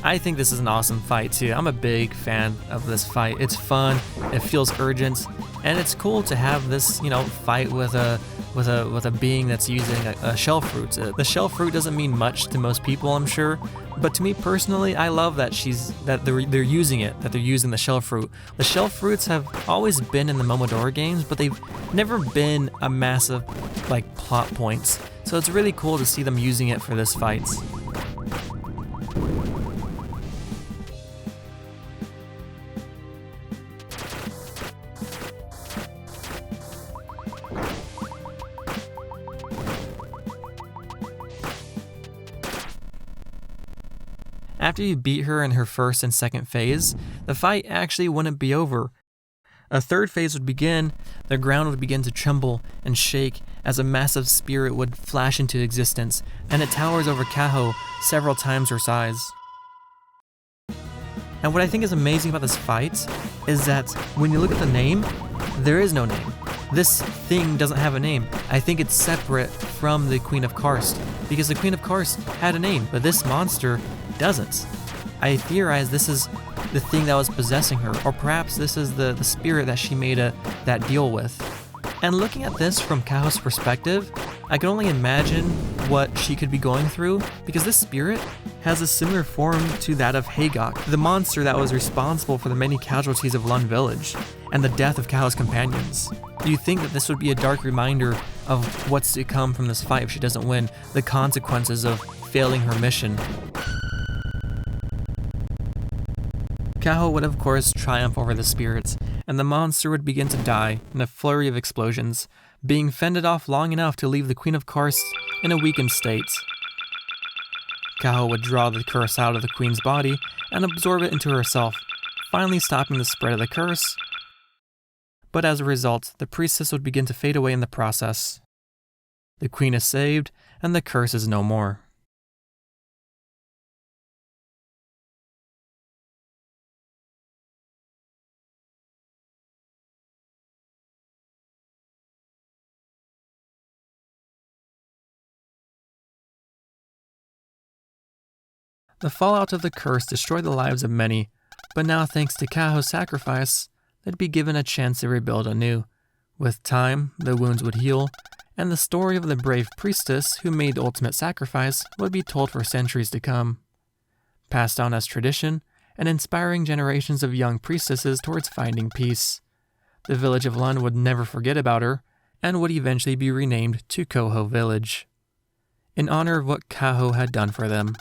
I think this is an awesome fight too. I'm a big fan of this fight. It's fun, it feels urgent, and it's cool to have this, you know, fight with a being that's using a shell fruit. The shell fruit doesn't mean much to most people, I'm sure, but to me personally, I love that they're using it, that they're using the shell fruit. The shell fruits have always been in the Momodora games, but they've never been a massive like plot points. So it's really cool to see them using it for this fight. After you beat her in her first and second phase, the fight actually wouldn't be over. A third phase would begin, the ground would begin to tremble and shake as a massive spirit would flash into existence, and it towers over Kaho several times her size. And what I think is amazing about this fight is that when you look at the name, there is no name. This thing doesn't have a name. I think it's separate from the Queen of Karst, because the Queen of Karst had a name, but this monster doesn't. I theorize this is the thing that was possessing her, or perhaps this is the spirit that she made that deal with. And looking at this from Kaho's perspective, I can only imagine what she could be going through, because this spirit has a similar form to that of Hagok, the monster that was responsible for the many casualties of Lund Village, and the death of Kaho's companions. Do you think that this would be a dark reminder of what's to come from this fight if she doesn't win, the consequences of failing her mission? Kaho would of course triumph over the spirits, and the monster would begin to die in a flurry of explosions, being fended off long enough to leave the Queen of Karst in a weakened state. Kaho would draw the curse out of the queen's body and absorb it into herself, finally stopping the spread of the curse. But as a result, the priestess would begin to fade away in the process. The queen is saved, and the curse is no more. The fallout of the curse destroyed the lives of many, but now thanks to Kaho's sacrifice, they'd be given a chance to rebuild anew. With time, the wounds would heal, and the story of the brave priestess who made the ultimate sacrifice would be told for centuries to come. Passed down as tradition, and inspiring generations of young priestesses towards finding peace. The village of Lund would never forget about her, and would eventually be renamed to Koho Village, in honor of what Kaho had done for them.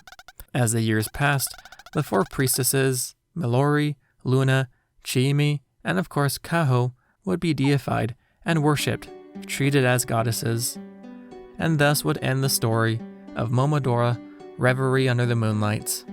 As the years passed, the 4 priestesses, Melori, Luna, Chiimi, and of course Kaho, would be deified and worshipped, treated as goddesses, and thus would end the story of Momodora, Reverie Under the Moonlight.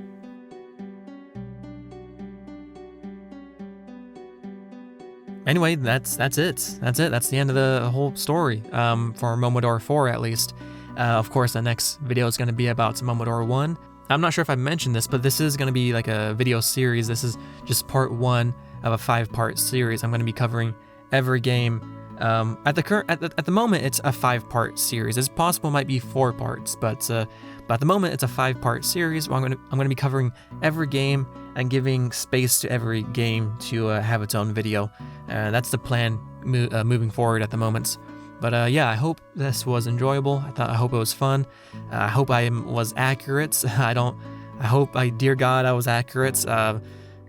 Anyway, that's it. That's the end of the whole story, for Momodora 4 at least. Of course, the next video is going to be about Momodora 1. I'm not sure if I mentioned this, but this is going to be like a video series. This is just part 1 of a 5-part series. I'm going to be covering every game. At the moment, it's a 5-part series. It's possible it might be 4 parts, but at the moment, it's a 5-part series. Where I'm going to be covering every game and giving space to every game to have its own video. That's the plan moving forward at the moment. But yeah, I hope this was enjoyable. I hope it was fun. I hope I was accurate. Dear God, I was accurate.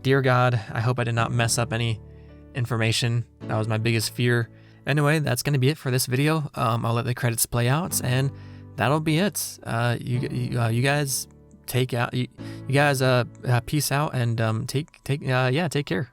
Dear God, I hope I did not mess up any information. That was my biggest fear. Anyway, that's going to be it for this video. I'll let the credits play out, and that'll be it. You guys take out. You guys peace out and take care.